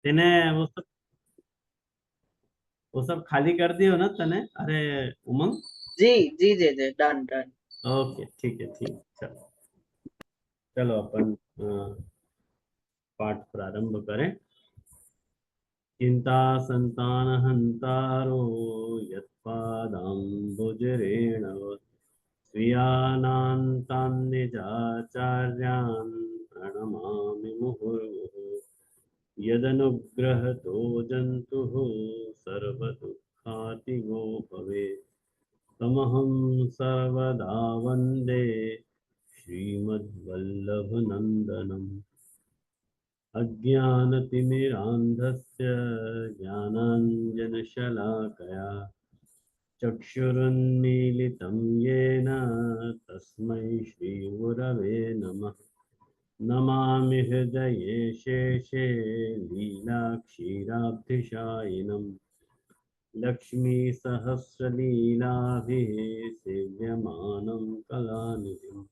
तेने वो सब खाली कर दियो ना तने, अरे उमंग। जी जी जी जी, डन डन। ओके ठीक है, ठीक, चलो। चलो अपन पाठ प्रारंभ करें। चिंता संतान हंतारो यत्पादाम्बुजरेण स्वीयानान्तान्निजाचार्यान् प्रणमामि मुहुर्मुहुः। यदनुग्रहतो जन्तुः सर्वदुःखातिगो भवेत्, तमहं सर्वदा वन्दे श्रीमद्वल्लभनन्दनम्। अज्ञानतिमिरान्धस्य ज्ञानाञ्जनशलाकया चक्षुरुन्मीलितं येन तस्मै श्रीगुरवे नमः। नमामि हृदये शेषे लीलाक्षीराब्धिशायिनम्। लक्ष्मीसहस्रलीलाभिः सेव्यमानं कलानिधिम्।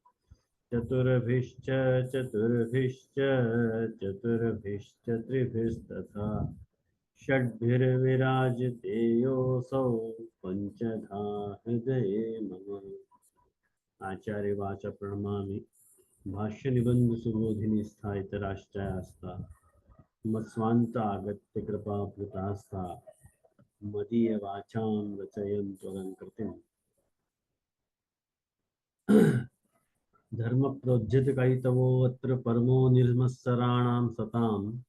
चतुर्भिश्च चतुर्भिश्च चतुर्भिश्च त्रिभिस्तथा षड्भिर्विराजते योऽसौ पञ्चधा हृदये मम। आचार्यवाच प्रणमामि। भाष्य निबंध सुबोधिनी स्थायितराष्ट्रास्ता मत्स्वान्त आगत्य कृपा भूतास्ता मदीय वाचां रचयन् कृतिम्। धर्म प्रोज्झित कैतवोऽत्र परमो निर्मत्सराणां सतां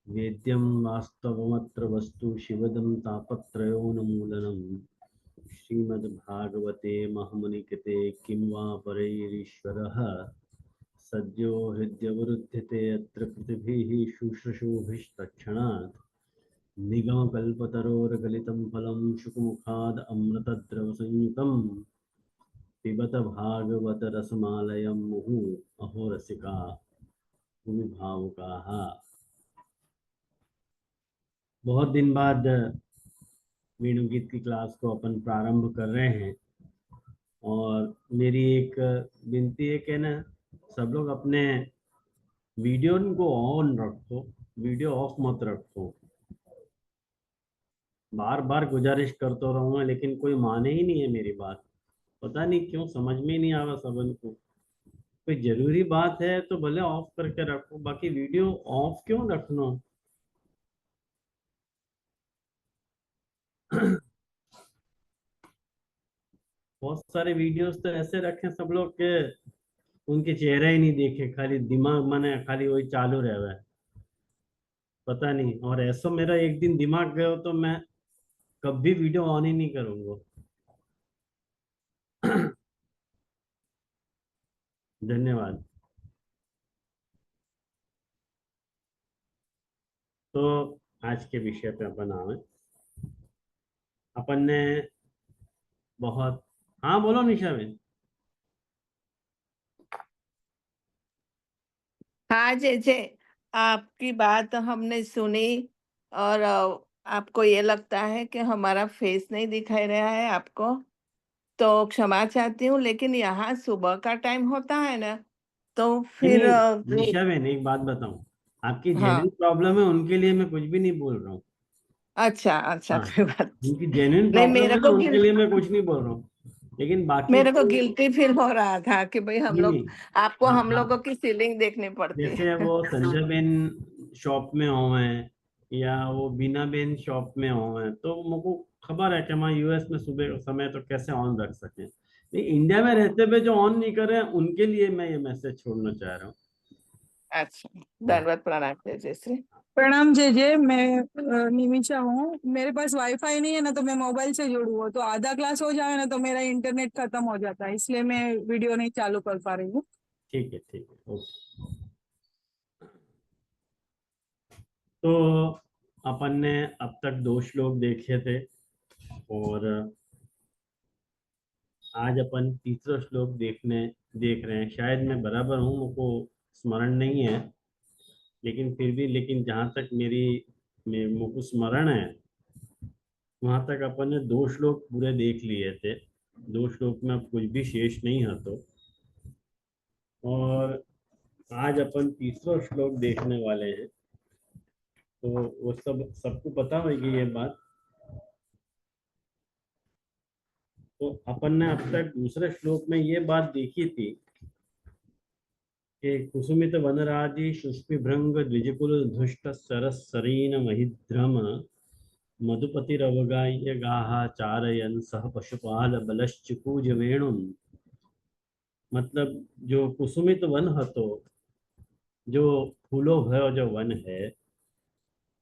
वेद्यं वास्तवमत्र वस्तु शिवदं तापत्रयोन्मूलनम्। श्रीमद्भागवते महामुनिकृते किं वा परैरीश्वरः सद्यो हृद्यवरुध्यते अत्र कृतिभिः शुश्रूषुभिस्तत्क्षणात्। निगमकल्पतरोर्गलितं फलं शुकमुखाद् अमृतद्रवसंयुतं पिबत भागवत रसमालयं मुहुः अहो रसिका भूमि भावुकाः। बहुत दिन बाद वेणु गीत की क्लास को अपन प्रारंभ कर रहे हैं। और मेरी एक विनती है कि ना, सब लोग अपने वीडियो को ऑन रखो, वीडियो ऑफ मत रखो। बार बार गुजारिश करता रहूंगा लेकिन कोई माने ही नहीं है मेरी बात। पता नहीं क्यों, समझ में ही नहीं आवा सबन को। कोई जरूरी बात है तो भले ऑफ करके रखो, बाकी वीडियो ऑफ क्यों रखना। बहुत सारे वीडियोस तो ऐसे रखे सब लोग के उनके चेहरे ही नहीं देखे, खाली दिमाग माने खाली वही चालू रह रहा है। पता नहीं, और ऐसा मेरा एक दिन दिमाग गयो तो मैं कभी वीडियो ऑन ही नहीं करूंगा। धन्यवाद। तो आज के विषय पे अपन आवे। अपन ने बहुत, हाँ बोलो निशा बहन। हाँ जैसे आपकी बात हमने सुनी और आपको ये लगता है कि हमारा फेस नहीं दिखाई रहा है आपको, तो क्षमा चाहती हूँ, लेकिन यहाँ सुबह का टाइम होता है ना, तो नहीं फिर नहीं निशा बहन, एक बात बताऊं। आपकी जेन्युइन हाँ। प्रॉब्लम है उनके लिए मैं कुछ भी नहीं बोल रहा हूँ। अच्छा अच्छा, हाँ, कोई बात उनकी जेन्युइन नहीं। प्रॉब्लम है ना, उनके लिए मैं कुछ नहीं बोल रहा हूँ। लेकिन बाकी मेरे को जो, गिल्टी फील हो रहा था कि भाई हम नहीं लोग, नहीं, आपको हाँ हम हाँ, लोगों की फीलिंग देखनी पड़ती जैसे है। वो संजय बेन शॉप में हो हैं या वो बीना बेन शॉप में हो हैं, तो मुझको खबर है कि हम यूएस में सुबह का समय तो कैसे ऑन रख सकें। नहीं, इंडिया में रहते हुए जो ऑन नहीं कर रहे हैं उनके लिए मैं ये मैसेज छोड़ना चाह रहा हूँ। अच्छा, हाँ। धन्यवाद, प्रणाम जय श्री। प्रणाम जय जय। मैं निमिषा हूँ। मेरे पास वाईफाई नहीं है ना, तो मैं मोबाइल से जुड़ू हूँ, तो आधा क्लास हो जाए ना तो मेरा इंटरनेट खत्म हो जाता है, इसलिए मैं वीडियो नहीं चालू कर पा रही हूँ। ठीक है, ठीक है, ओके। तो अपन ने अब तक 2 श्लोक देखे थे, और आज अपन तीसरा श्लोक देख रहे हैं। शायद मैं बराबर हूँ, मुझको स्मरण नहीं है, लेकिन फिर भी, लेकिन जहाँ तक मुझको स्मरण है वहां तक अपन ने 2 श्लोक पूरे देख लिए थे। 2 श्लोक में अब कुछ भी शेष नहीं है तो। और आज अपन तीसरा श्लोक देखने वाले हैं। तो वो सबको पता होगी ये बात। तो अपन ने अब तक दूसरे श्लोक में ये बात देखी थी कि कुसुमित वनराजी शुष्मिभृंग द्विजकुल धुष्ट सरस सरीन महिद्रम मधुपतिरवगाह्य गाहा चारयन सह पशुपाल बलश्चकुज वेणुन। मतलब जो कुसुमित वन हतो, जो फूलों भरो जो वन है,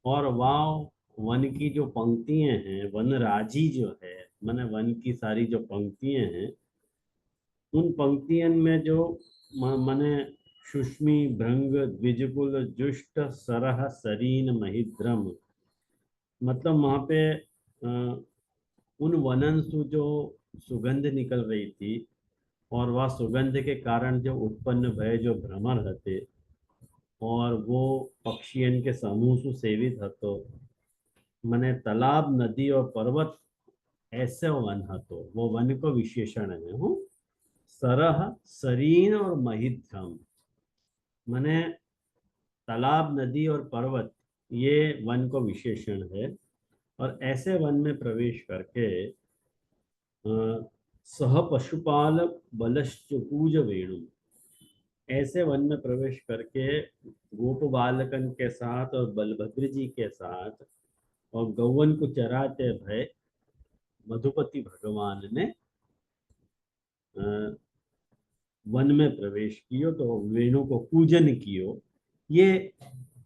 और वहाँ वन की जो पंक्तियां हैं, वनराजी जो है माने वन की सारी जो पंक्तियां हैं, उन पंक्तियन में जो माने सुष्मि भृंग द्विजकुल जुष्ट सरह सरीन महिद्रम, मतलब वहाँ पे उन वनन से जो सुगंध निकल रही थी, और वह सुगंध के कारण जो उत्पन्न भय जो भ्रमर हते, और वो पक्षियन के समूह से सेवित हतो, मने तालाब नदी और पर्वत ऐसे वन हतो, वो वन को विशेषण है। हूँ सरह सरीन और महिद्रम, मने तालाब नदी और पर्वत ये वन को विशेषण है। और ऐसे वन में प्रवेश करके सह पशुपाल बलश्चकुज वेणु, ऐसे वन में प्रवेश करके गोप बालकन के साथ और बलभद्र जी के साथ और गौवन को चराते भय मधुपति भगवान ने वन में प्रवेश कियो, तो वेणु को पूजन कियो। ये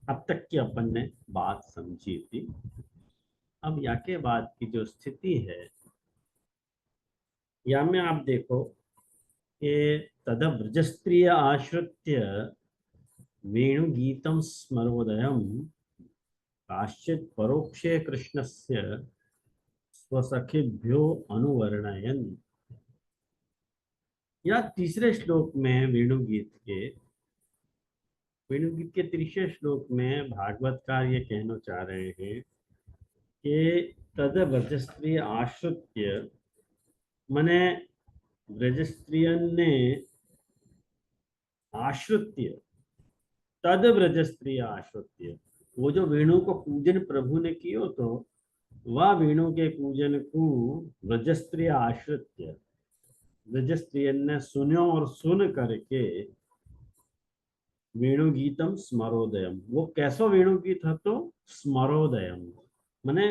अब तक की अपन ने बात समझी थी। अब या के बाद की जो स्थिति है, या में आप देखो कि तद व्रजस्त्रिय आश्रित्य वेणुगीतं स्मरोदयं काश्चित् परोक्षे कृष्णस्य स्वसखिभ्यो अनुवर्णयन्। या तीसरे श्लोक में वेणुगीत के तीसरे श्लोक में भागवतकार ये कहना चाह रहे हैं कि तद व्रजस्त्रिय आश्रित्य, मने व्रजस्त्रियन ने आश्रित्य, तद व्रजस्त्रिय आश्रित्य, वो जो वेणु को पूजन प्रभु ने कियो, तो वह वेणु के पूजन को व्रजस्त्रिय आश्रित्य व्रजस्त्रियन ने सुनो और सुन करके वेणुगीतम स्मरोदयम, वो कैसो वेणुगीत है तो स्मरोदयम माने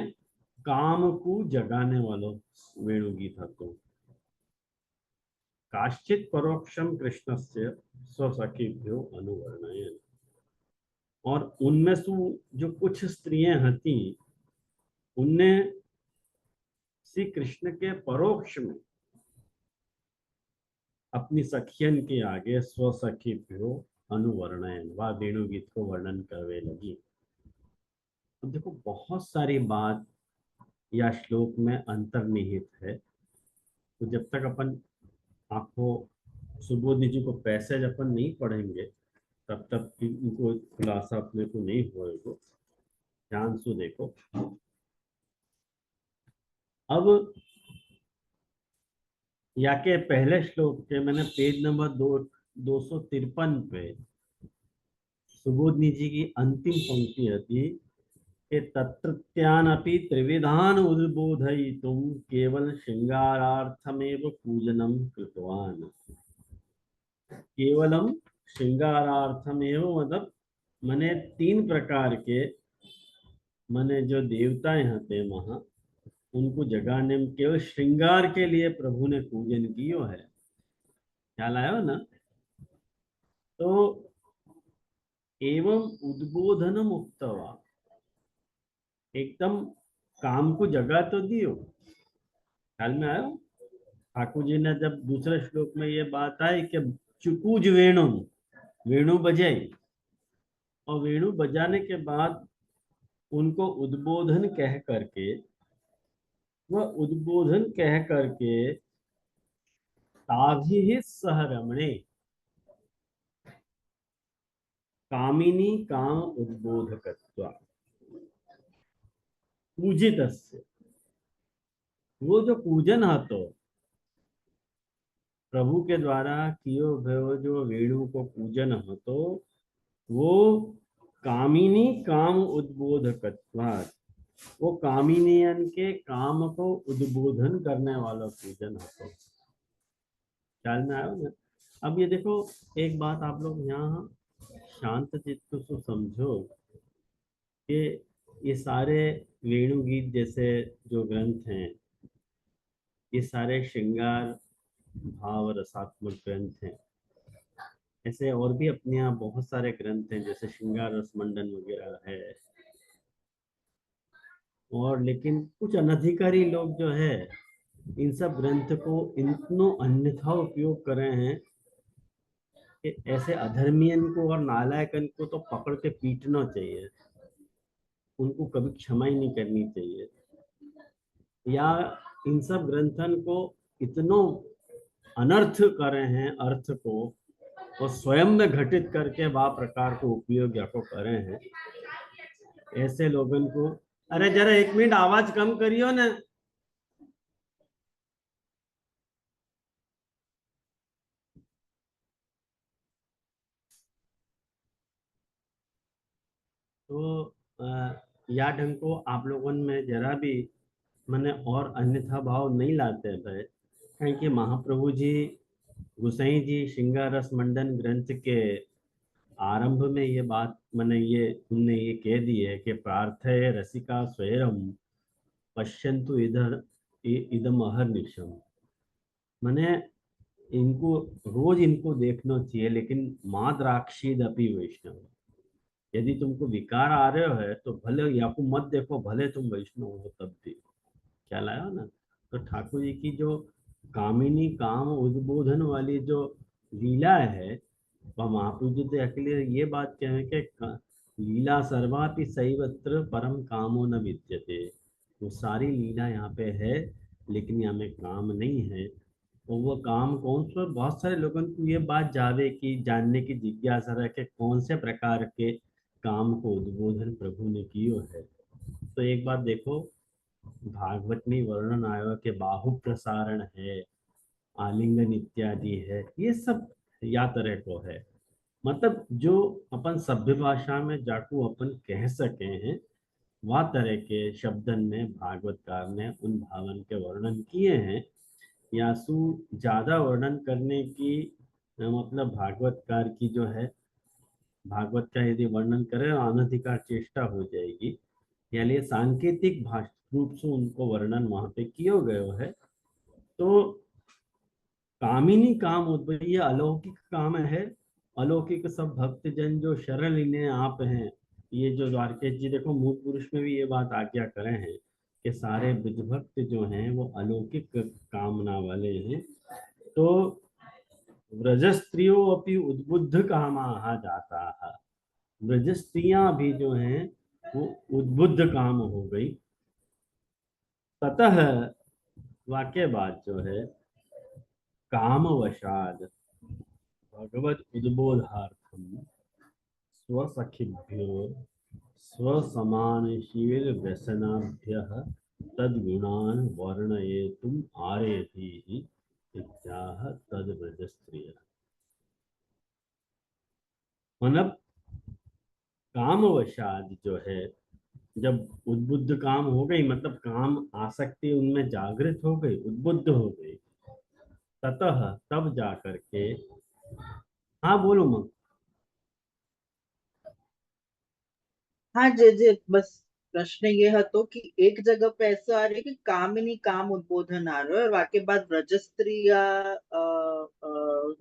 काम को जगाने वालो वेणुगीत है। तो काश्चित परोक्षम कृष्णस्य स्वसखिभ्यो अनुवर्णयन्, और उनमें से जो कुछ स्त्रियां हती, उनने श्री कृष्ण के परोक्ष में अपनी सखियन के आगे स्वसखिभ्यो अनुवर्णयन, वह वेणुगीत को वर्णन करने लगी। अब देखो बहुत सारी बात या श्लोक में अंतर्निहित है। तो जब तक अपन आपको सुबोधि जी को पैसेज अपन नहीं पढ़ेंगे, तब तक इनको खुलासा अपने को नहीं होएगा। ध्यान से देखो। अब या के पहले श्लोक के मैंने पेज नंबर 253 पे सुबोधनी जी की अंतिम पंक्ति रहती कि तत्रत्यानपि त्रिविधान उद्बोधयितुं केवल श्रृंगारार्थमेव पूजनम कृतवान। केवलम श्रृंगारार्थमेव मतलब मने 3 प्रकार के मने जो देवताएं होते वहां, उनको जगाने में केवल श्रृंगार के लिए प्रभु ने पूजन कियो है। ख्याल आयो ना? तो एवं उद्बोधन मुक्तवा, एकदम काम को जगा तो दियो। ख्याल में आयो? ठाकुर जी ने जब दूसरे श्लोक में ये बात आई कि चुकूज वेणु, वेणु बजाई, और वेणु बजाने के बाद उनको उद्बोधन कह करके, वह उद्बोधन कह करके ताभी सह रमणे कामिनी काम उद्बोधकत्वा पूजित, वो जो पूजन है तो प्रभु के द्वारा कियो भयो जो वेणु को पूजन हो, तो वो कामिनी काम उद्बोधकत्वात्, वो कामिनियन के काम को उद्बोधन करने वाला पूजन होता। ख्याल में आया ना? अब ये देखो, एक बात आप लोग यहाँ शांत चित्त से समझो कि ये सारे वेणुगीत जैसे जो ग्रंथ हैं, ये सारे श्रृंगार भाव रसात्मक ग्रंथ हैं। ऐसे और भी अपने यहाँ बहुत सारे ग्रंथ हैं, जैसे श्रृंगार रस मंडन वगैरह है। और लेकिन कुछ अनधिकारी लोग जो है इन सब ग्रंथ को इतनो अन्यथा उपयोग कर रहे हैं कि ऐसे अधर्मियन को और नालायकन को तो पकड़ के पीटना चाहिए, उनको कभी क्षमा ही नहीं करनी चाहिए। या इन सब ग्रंथन को इतनो अनर्थ कर रहे हैं अर्थ को, और स्वयं में घटित करके वह प्रकार को उपयोग या को कर रहे हैं। ऐसे लोगों को, अरे जरा 1 मिनट आवाज कम करियो ना। तो या ढंग को आप लोगों में जरा भी मैंने और अन्यथा भाव नहीं लाते थे, क्योंकि महाप्रभु जी गोसाई जी श्रृंगार रस मंडन ग्रंथ के आरंभ में ये बात मैंने ये उनने ये कह दी है कि प्रार्थय रसिका स्वयं पश्यन्तु इधर इदम अहर्निशम। मैंने इनको रोज इनको देखना चाहिए, लेकिन माद्राक्षीद अपि वैष्णव, यदि तुमको विकार आ रहे है तो भले याकू मत देखो, भले तुम वैष्णव हो तब भी। क्या लाया ना? तो ठाकुर जी की जो कामिनी काम उद्बोधन वाली जो लीला है, वह महाप्रभु जी तो अकेले ये बात कहे कि लीला सर्वापि सैवत्र परम कामो न विद्यते। वो सारी लीला यहाँ पे है, लेकिन यहाँ में काम नहीं है। और वो काम कौन सा? बहुत सारे लोगों को ये बात जावे की जानने की जिज्ञासा है कि कौन से प्रकार के काम को उद्बोधन प्रभु ने कियो है। तो एक बात देखो, भागवत में वर्णन आयो के बाहु प्रसारण है, आलिंगन इत्यादि है, ये सब या तरह को है। मतलब जो अपन सभ्य भाषा में जाकू अपन कह सके हैं, वह तरह के शब्दन में भागवतकार ने उन भावन के वर्णन किए हैं। यासु ज्यादा वर्णन करने की मतलब भागवतकार की जो है, भागवत का यदि वर्णन करें अनधिकार चेष्टा हो जाएगी। यानी सांकेतिक भाषा रूप से उनको वर्णन वहां पे किया गया है। तो कामिनी काम उद्भव, ये अलौकिक काम है। अलौकिक सब भक्त जन जो शरण लेने आप हैं, ये जो द्वारकेश जी देखो मूल पुरुष में भी ये बात आज्ञा करे हैं कि सारे ब्रज भक्त जो हैं वो अलौकिक कामना वाले हैं। तो ब्रज स्त्रियों अपनी उद्बुद्ध कामा जाता है, ब्रज स्त्रियां भी जो हैं वो उद्बुद्ध काम हो गई। ततः वाक्य बात जो है, कामवशाद भगवत उद्बोधार्थम स्वसखिभ्यो स्वसमानशील व्यसनाभ्यः तद्गुणान् वर्णयेतुम् आरेभिः इत्याह तद्व्रजस्त्रियः। मतलब कामवशाद जो है, जब उद्बुद्ध काम हो गई, मतलब काम आसक्ति उनमें जागृत हो गई, उद्बुद्ध हो गई, ततः तब जा करके, हाँ बोलो मत। हाँ जी जी, बस प्रश्न ये है तो कि एक जगह पे ऐसा आ रहा है कि कामिनी काम उद्बोधन आ रहा है, और वाके बाद व्रजस्त्रिया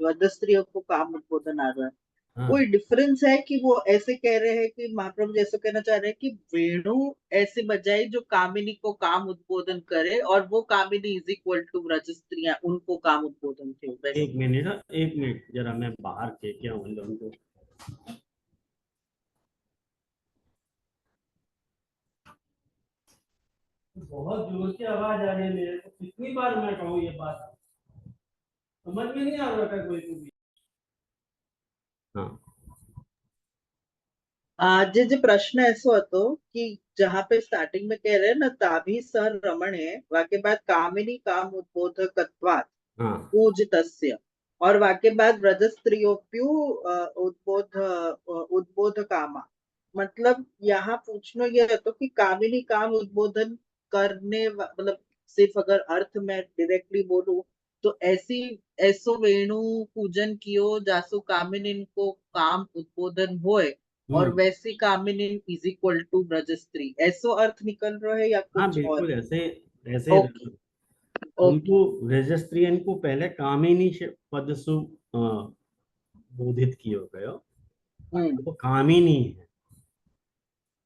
व्रजस्त्रियों को काम उद्बोधन आ रहा है। हाँ कोई डिफरेंस है कि वो ऐसे कह रहे हैं कि महाप्रभु जैसे कहना चाह रहे हैं कि वेणु ऐसे बजाए जो कामिनी को काम उद्बोधन करे, और वो कामिनी इज इक्वल टू व्रजस्त्रियां, उनको काम उद्बोधन थे वैसे। 1 मिनट, 1 मिनट जरा मैं बाहर के क्या हूँ इन लोगों को। बहुत जोर की आवाज आ रही है मेरे को, कितनी बार मैं कहूँ ये बात, समझ में नहीं आ रहा था कोई को भी। हाँ जे जे प्रश्न ऐसो હતો कि जहाँ पे स्टार्टिंग में कह रहे हैं ना ताभी सर रमणे, वाके बाद कामिनी काम उद्बोधकत्वात् हाँ पूजितस्य, और वाके बाद व्रज स्त्रियोप्यु उद्बोध उद्बोध कामा, मतलब यहाँ पूछना यह तो कि कामिनी काम उद्बोधन मतलब सिर्फ अगर अर्थ में डायरेक्टली बोलूं तो ऐसो वेणु पूजन कियो जासु कामिनीन को काम उद्बोधन होए और हम्म। वैसी कामिनीन इज इक्वल टू ब्रजस्त्री, ऐसो अर्थ निकल रहा है या हाँ कुछ और? बिल्कुल ऐसे ऐसे। ओके। ओके। उनको रजस्त्रियन को पहले कामिनी पद सु बोधित कियो गयो। वो कामिनी है,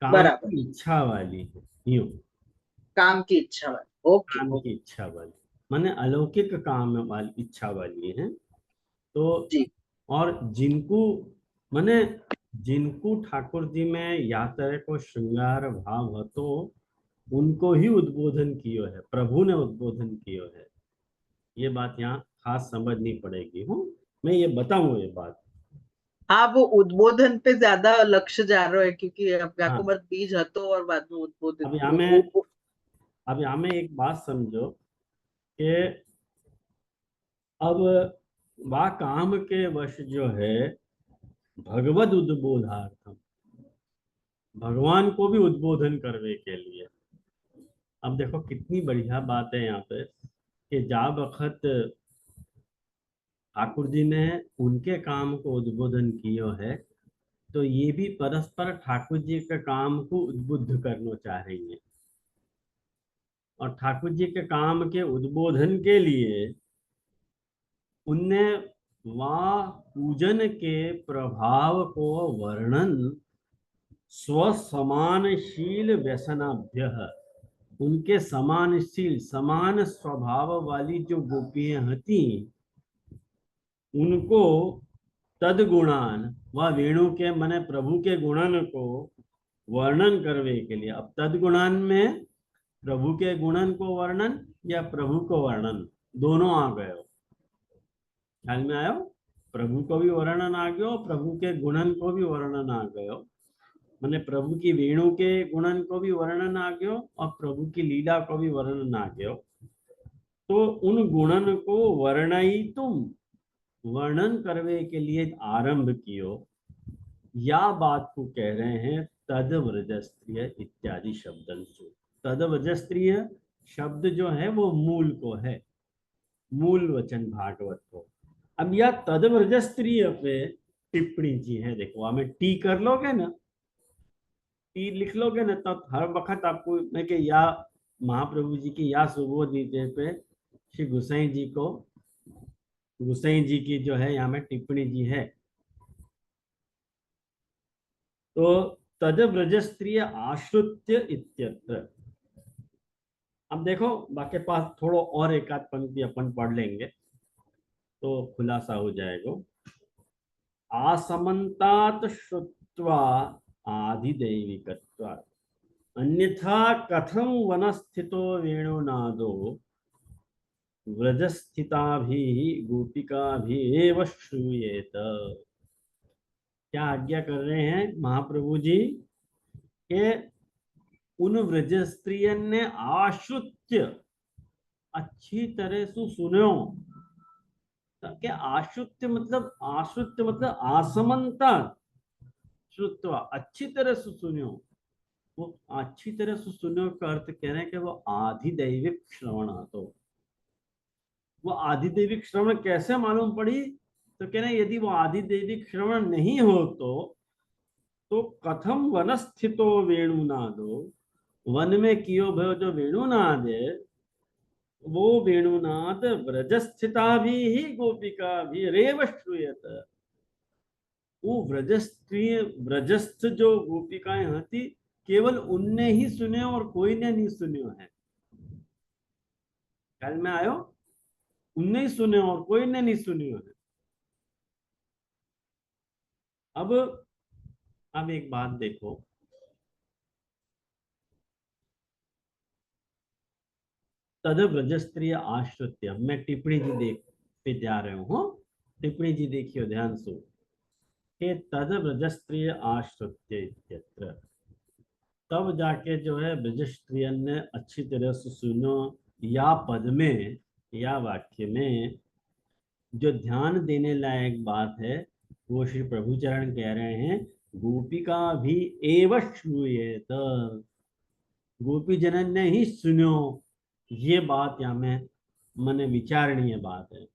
काम बराबर। की इच्छा वाली है, यूं। काम की इच्छा वाली। ओके काम की ओके। इच्छा वाली माने अलौकिक काम वाली इच्छा वाली है। तो जी। और जिनको माने जिनको ठाकुर जी में या तरह को श्रृंगार भाव हो तो उनको ही उद्बोधन कियो है, प्रभु ने उद्बोधन कियो है। ये बात यहाँ खास समझनी पड़ेगी। हूँ मैं ये बताऊं ये बात। हाँ, वो उद्बोधन पे ज्यादा लक्ष्य जा रहा है क्योंकि अब हाँ। व्याकुमत बीज हतो और बाद में उद्बोधित अब यहाँ में अब यहाँ में एक बात समझो कि अब वा काम के वश जो है भगवद उद्बोधार्थम, भगवान को भी उद्बोधन करने के लिए। अब देखो कितनी बढ़िया बात है यहाँ पे कि जा बखत ठाकुर जी ने उनके काम को उद्बोधन किया है तो ये भी परस्पर ठाकुर जी के काम को उद्बुद्ध करना चाह रही है। और ठाकुर जी के काम के उद्बोधन के लिए उनने वहाँ पूजन के प्रभाव को वर्णन स्वसमानशील व्यसनाभ्य, उनके समानशील समान स्वभाव वाली जो गोपियां थी उनको तदगुणान व वेणु के मने प्रभु के गुणन को वर्णन करने के लिए। अब तदगुणान में प्रभु के गुणन को वर्णन या प्रभु को वर्णन दोनों आ गए। ख्याल में आयो? प्रभु को भी वर्णन आ गयो, प्रभु के गुणन को भी वर्णन आ गयो। मैंने प्रभु की वेणु के गुणन को भी वर्णन आ गयो और प्रभु की लीला को भी वर्णन आ गयो। तो उन गुणन को वर्णई तुम वर्णन करने के लिए आरंभ कियो, या बात को कह रहे हैं तद व्रजस्त्रीय इत्यादि शब्दन से। तद व्रजस्त्रीय शब्द जो है वो मूल को है, मूल वचन भागवत को। अब यह तद व्रजस्त्रीय पे टिप्पणी जी है, देखो हमें टी कर लोगे ना, टी लिख लोगे ना तब हर वक्त आपको मैं कि या महाप्रभु जी की या सुबोध पे श्री गुसाई जी को, गुसाई जी की जो है यहाँ में टिप्पणी जी है। तो तद व्रजस्त्रीय आश्रित्य इत्यत्र। अब देखो बाकी पास थोड़ा और एक आध पंक्ति अपन पढ़ लेंगे तो खुलासा हो जाएगा। आसमंतात श्रुत्वा आधिदैविकत्वात् अन्यथा कथं वनस्थितो वेणुनादो व्रजस्थिताभिः गोपिकाभिः श्रूयेत। क्या आज्ञा कर रहे हैं महाप्रभु जी के उन व्रज स्त्रियन ने आश्रुत्य अच्छी तरह से सुनो। क्या आश्रुत्य मतलब? आश्रुत्य मतलब आसमंता श्रुत्वा, अच्छी तरह से सुनो। वो अच्छी तरह से सुनो का अर्थ कह रहे हैं कि वो आधिदैविक श्रवण तो। वो आधिदैविक श्रवण कैसे मालूम पड़ी? तो कह रहे हैं यदि वो आधिदैविक श्रवण नहीं हो तो कथम वनस्थितो वेणुनादो, वन में कियो भयो जो वेणुनाद है वो वेणुनाद व्रजस्थिता भी ही गोपिका भी रेव श्रूयत। वो व्रजस्थ जो गोपिकाएं थी केवल उनने ही सुने और कोई ने नहीं सुने हैं। ख्याल में आयो? उनने ही सुने और कोई ने नहीं सुने हैं। अब एक बात देखो, तद व्रजस्त्रीय आश्रित्य, मैं टिप्पणी जी देख पे जा रहे हूँ। टिप्पणी जी देखियो ध्यान से कि तद व्रजस्त्रीय आश्रित्य इत्यत्र, तब जाके जो है ब्रजस्त्रियन ने अच्छी तरह से सुनो। या पद में या वाक्य में जो ध्यान देने लायक बात है वो श्री प्रभुचरण कह रहे हैं गोपिका भी एव श्रूयेत, गोपी जनन ने ही सुनो। ये बात यहाँ में मन विचारणीय बात है।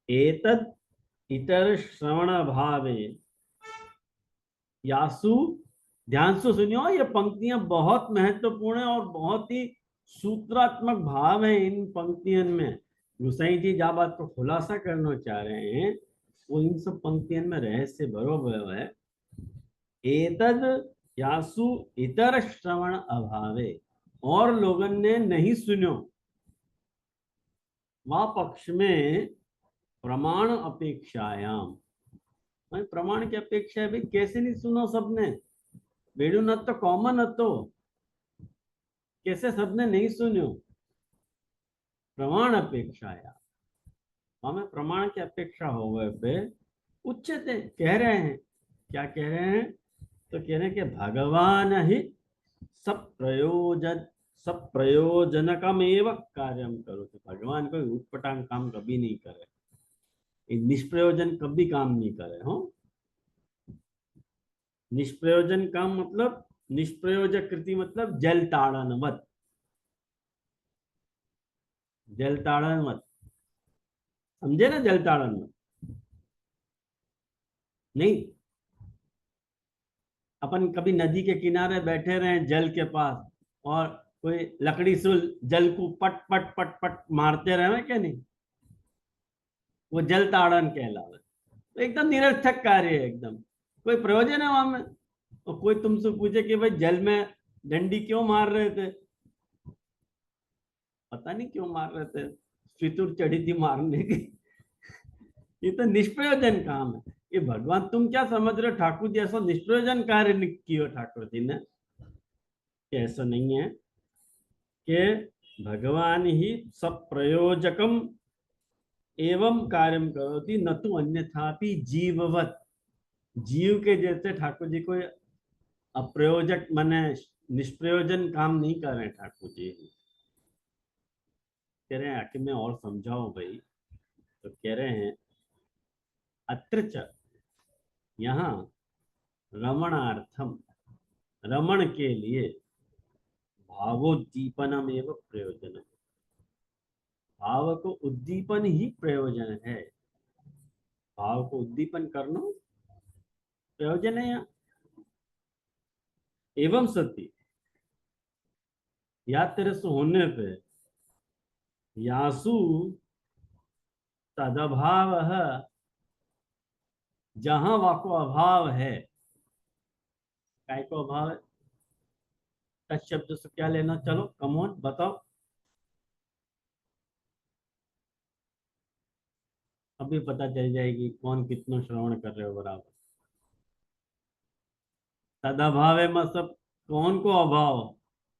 एतद इतर श्रवण भावे यासु, ध्यान से सुनियो, ये पंक्तियां बहुत महत्वपूर्ण है और बहुत ही सूत्रात्मक भाव है इन पंक्तियों में। गोसाई जी जहाँ बात को खुलासा करना चाह रहे हैं वो इन सब पंक्तियों में रहस्य भरो हुआ है। एतद यासु इतर श्रवण अभावे, और लोगों ने नहीं सुनो, वह पक्ष में प्रमाण अपेक्षायाम, प्रमाण की अपेक्षा है। भाई कैसे नहीं सुनो सबने, वेणु न तो कॉमन न तो कैसे सबने नहीं सुनो, प्रमाण अपेक्षायाम, हमें प्रमाण की अपेक्षा हो गए पे उच्चते कह रहे हैं। क्या कह रहे हैं? तो कह रहे हैं कि भगवान ही सब प्रयोजनकम एवं कार्यम करो। तो भगवान कोई उटपटांग काम कभी नहीं करे, निष्प्रयोजन कभी काम नहीं करे। हो, निष्प्रयोजन काम मतलब निष्प्रयोजक कृति मतलब जल ताड़नवत, जल ताड़नवत, समझे ना? जल ताड़नवत नहीं, अपन कभी नदी के किनारे बैठे रहे जल के पास और कोई लकड़ी से जल को पट पट पट पट मारते रहे क्या? नहीं, वो जल ताड़न कहलावे। तो एकदम निरर्थक कार्य है, एकदम कोई प्रयोजन है वहां में। और कोई तुमसे पूछे कि भाई जल में डंडी क्यों मार रहे थे, पता नहीं क्यों मार रहे थे, फितूर चढ़ी थी मारने की। ये तो निष्प्रयोजन काम है। ये भगवान तुम क्या समझ रहे हो ठाकुर जी ऐसा निष्प्रयोजन कार्य किया ठाकुर जी ने? ऐसा नहीं है कि भगवान ही सब प्रयोजकम एवं कार्यम करोति न तो अन्यथापि जीववत, जीव के जैसे ठाकुर जी कोई अप्रयोजक माने निष्प्रयोजन काम नहीं कर रहे ठाकुर जी। कह रहे हैं आखिर में और समझाओ भाई। तो कह रहे हैं अत्र च, यहाँ रमणार्थम, रमण के लिए भावोद्दीपनम एवं प्रयोजन, भाव को उद्दीपन ही प्रयोजन है। भाव को उद्दीपन करना प्रयोजन है यहाँ। एवं सती, या तेरे से होने पे यासु तदभाव, जहां वाको अभाव है, काय को अभाव है, तत्शब्द से क्या लेना? चलो कमोन बताओ, अभी पता चल जाएगी कौन कितना श्रवण कर रहे हो बराबर। तदभाव है मतलब कौन को अभाव,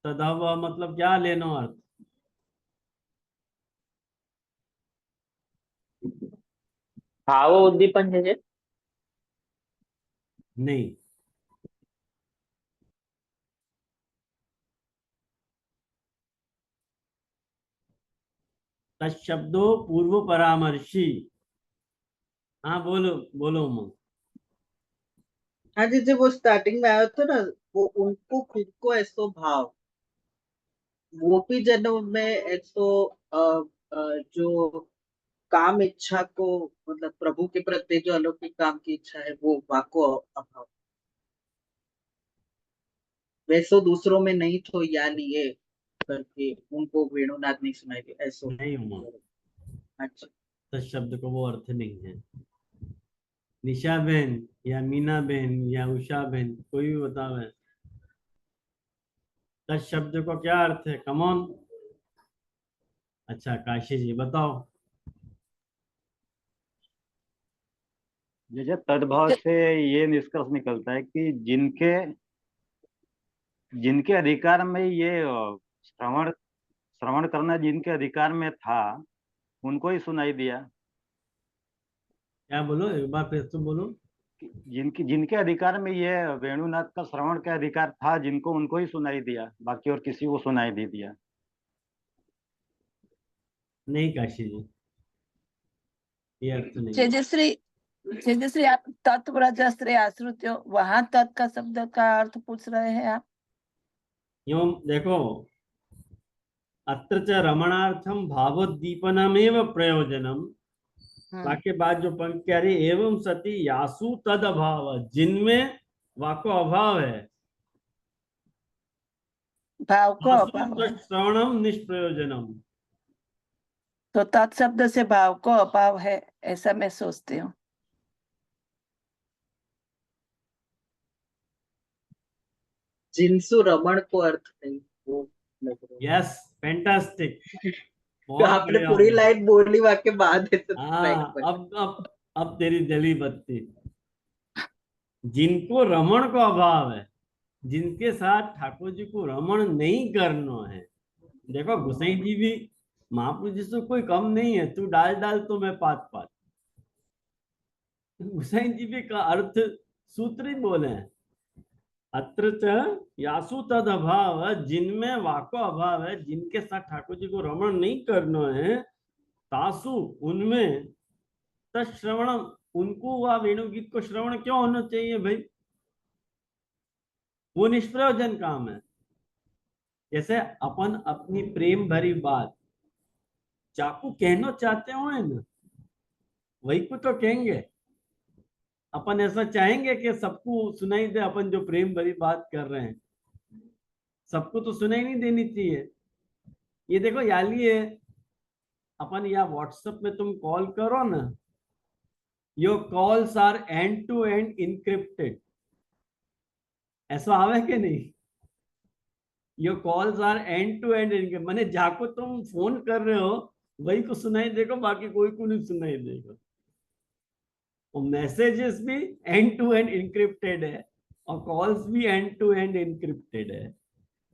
तदभाव मतलब क्या लेना अर्थ? भाव उद्दीपन છે नहीं, तत्शब्दों पूर्व परामर्शी। हाँ बोलो बोलो उमंग। हाँ जी, जब वो स्टार्टिंग में आया था ना, वो उनको खुद को ऐसो भाव, गोपी जनों में ऐसो जो काम इच्छा को, मतलब प्रभु के प्रति जो अलौकिक काम की इच्छा है वो वाको अभाव, वैसो दूसरों में नहीं थो या लिए करके उनको वेणुनाद नहीं सुनाई दी ऐसो। नहीं उमंग, अच्छा, तत्शब्द को वो अर्थ नहीं है। निशा बहन या मीना बहन या उषा बहन कोई भी बतावे तत्शब्द को क्या अर्थ है? कमॉन। अच्छा काशी जी बताओ। जैसे तद्भाव से ये निष्कर्ष निकलता है कि जिनके जिनके अधिकार में ये श्रवण श्रवण करना जिनके अधिकार में था उनको ही सुनाई दिया। क्या बोलो, एक बार फिर से बोलो। जिनके अधिकार में ये वेणुनाथ का श्रवण का अधिकार था, जिनको उनको ही सुनाई दिया, बाकी और किसी को सुनाई नहीं दिया। नहीं काशी जी, ये अर्थ नहीं है। तेजश्री, जैसे आप तत्व रजस्त्र आश्रित्यो, वहां तत् का शब्द का अर्थ पूछ रहे हैं आप? यूं देखो, अत्र च रमणार्थम भावोद्दीपनमेव प्रयोजनम। के बाद जो पंक्ति आ रही, एवं सती यासु तद अभाव, जिनमें वाको अभाव है, भाव को अभाव है, श्रवणम निष्प्रयोजनम। तो तत्शब्द से भाव को अभाव है, ऐसा मैं सोचती हूँ। जिनसु रमण को अर्थ नहीं, वो लग रहा है। यस, फैंटास्टिक, तो बहुत आपने बढ़िया। पूरी लाइन बोली, वाक्य बाद है तो हाँ, अब तेरी जली बत्ती। जिनको रमण को अभाव है, जिनके साथ ठाकुर जी को रमण नहीं करना है। देखो गोसाई जी भी महापुरुष जी से कोई कम नहीं है, तू डाल डाल तो मैं पात पात। गोसाई जी भी का अर्थ सूत्र ही बोले हैं, अत्र च यासु तद अभाव, जिनमें वाको अभाव है, जिनके साथ ठाकुर जी को रमण नहीं करना है, तासु उनमें तश्रवणम, उनको वह वेणु गीत को श्रवण क्यों होना चाहिए भाई? वो निष्प्रयोजन काम है। जैसे अपन अपनी प्रेम भरी बात चाकू कहना चाहते हो ना, वही को तो कहेंगे। अपन ऐसा चाहेंगे कि सबको सुनाई दे अपन जो प्रेम भरी बात कर रहे हैं, सबको तो सुनाई नहीं देनी चाहिए। ये देखो याली है, अपन या व्हाट्सएप में तुम कॉल करो ना, your calls are end to end encrypted, ऐसा आवे कि नहीं? Your calls are end to end encrypted, माने जाको तुम फोन कर रहे हो वही को सुनाई देगा, बाकी कोई को नहीं सुनाई देगा। और मैसेजेस भी एंड टू एंड इनक्रिप्टेड है और कॉल्स भी एंड टू एंड इनक्रिप्टेड है।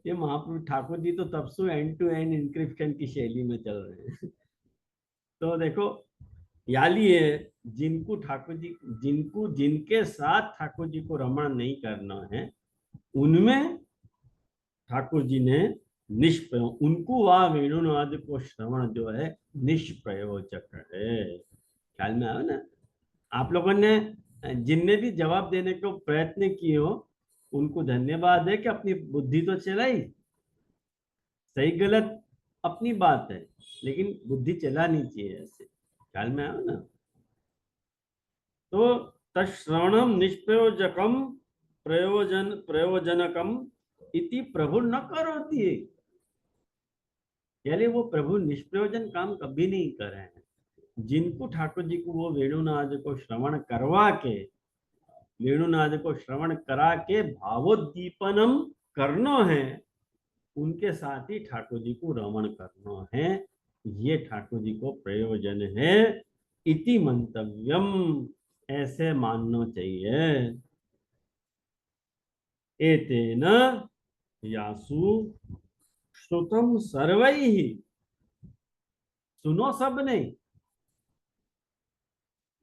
ये महापुरुष ठाकुर जी तो तब से एंड टू एंड इनक्रिप्शन की शैली में चल रहे हैं। तो देखो याली है, जिनको ठाकुर जी, जिनको जिनके साथ ठाकुर जी को रमण नहीं करना है, उनमें ठाकुर जी ने निष्प्रयोग, उनको वह वेणुनाद को श्रवण जो है निष्प्रयोजक है। ख्याल में आया ना? आप लोगों ने जिनने भी जवाब देने को प्रयत्न किए हो उनको धन्यवाद है कि अपनी बुद्धि तो चलाई। सही गलत अपनी बात है, लेकिन बुद्धि चलानी चाहिए ऐसे। ख्याल में आया ना? तो तश्रवणम निष्प्रयोजकम प्रयोजनकम इति प्रभु न करोति, यानी वो प्रभु निष्प्रयोजन काम कभी नहीं कर रहे हैं। जिनको ठाकुर जी को वो वेणुनाद को श्रवण करवा के, वेणुनाद को श्रवण करा के भावोद्दीपनम करना है, उनके साथ ही ठाकुर जी को रमण करना है। ये ठाकुर जी को प्रयोजन है, इति मंतव्यम, ऐसे मानना चाहिए। एतेन यासु श्रुतम सर्वैहि, सुनो सब नहीं,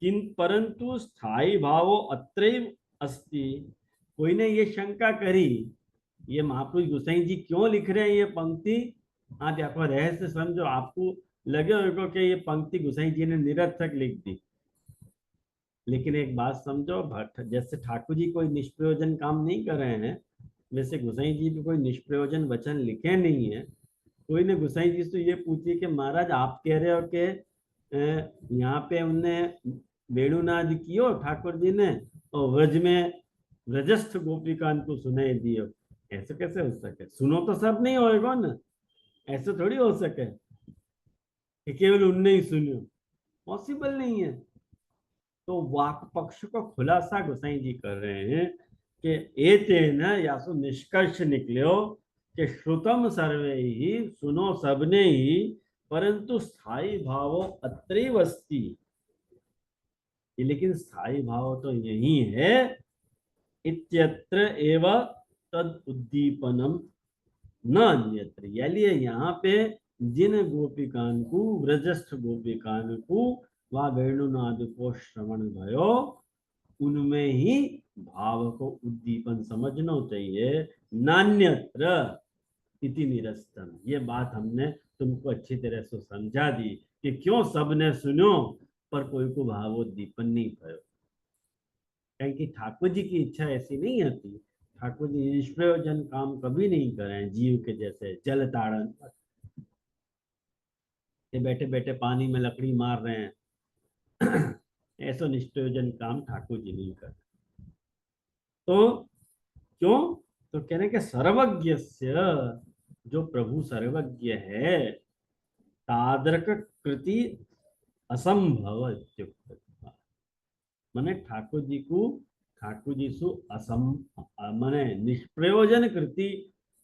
किन परंतु स्थायी भावो अत्रैव अस्ति। कोई ने ये शंका करी, ये महापुरुष गोसाई जी क्यों लिख रहे हैं ये पंक्ति? हाँ देखो, रहस्य समझो। आपको लगे होगा कि ये पंक्ति गोसाई जी ने निरर्थक लिख दी, लेकिन एक बात समझो, जैसे ठाकुर जी कोई निष्प्रयोजन काम नहीं कर रहे हैं, वैसे गोसाई जी भी कोई निष्प्रयोजन वचन लिखे नहीं है। कोई ने गोसाई जी से ये पूछिए कि महाराज आप कह रहे हो कि यहाँ पे उनने वेणुनाद कियो ठाकुर जी ने और व्रज में व्रजस्थ गोपिकान को सुनाई दियो, ऐसे कैसे हो सके? सुनो तो सब नहीं होएगा ना, ऐसे थोड़ी हो सके कि केवल उनने ही सुनियो, पॉसिबल नहीं है। तो वाक पक्ष को खुलासा गोसाई जी कर रहे हैं कि एतेन यासु निष्कर्ष निकलो कि श्रुतम सर्वे ही, सुनो सबने ही, परंतु स्थायी भावो अत्रैव अस्ति, लेकिन स्थायी भाव तो यही है। इत्यत्र एव तद उद्दीपनम न अन्यत्र, यानी यहाँ पे जिन गोपिकान को, व्रजस्थ गोपिकान को वह वेणुनाद को श्रवण भयो, उनमें ही भाव को उद्दीपन समझना चाहिए, नान्यत्र इति निरस्तम। ये बात हमने तुमको अच्छी तरह से समझा दी कि क्यों सबने सुनो पर कोई को भावोद्दीपन नहीं भयो। क्योंकि ठाकुर जी की इच्छा ऐसी नहीं होती। ठाकुर जी निष्प्रयोजन काम कभी नहीं करें, जीव के जैसे जल ताड़न के बैठे बैठे पानी में लकड़ी मार रहे हैं ऐसा निष्प्रयोजन काम ठाकुर जी नहीं करते। तो क्यों? तो कह रहे हैं कि सर्वज्ञस्य, जो प्रभु सर्वज्ञ है, तादृक कृति असंभव इत्युक्तः। माने ठाकुर जी सु माने निष्प्रयोजन कृति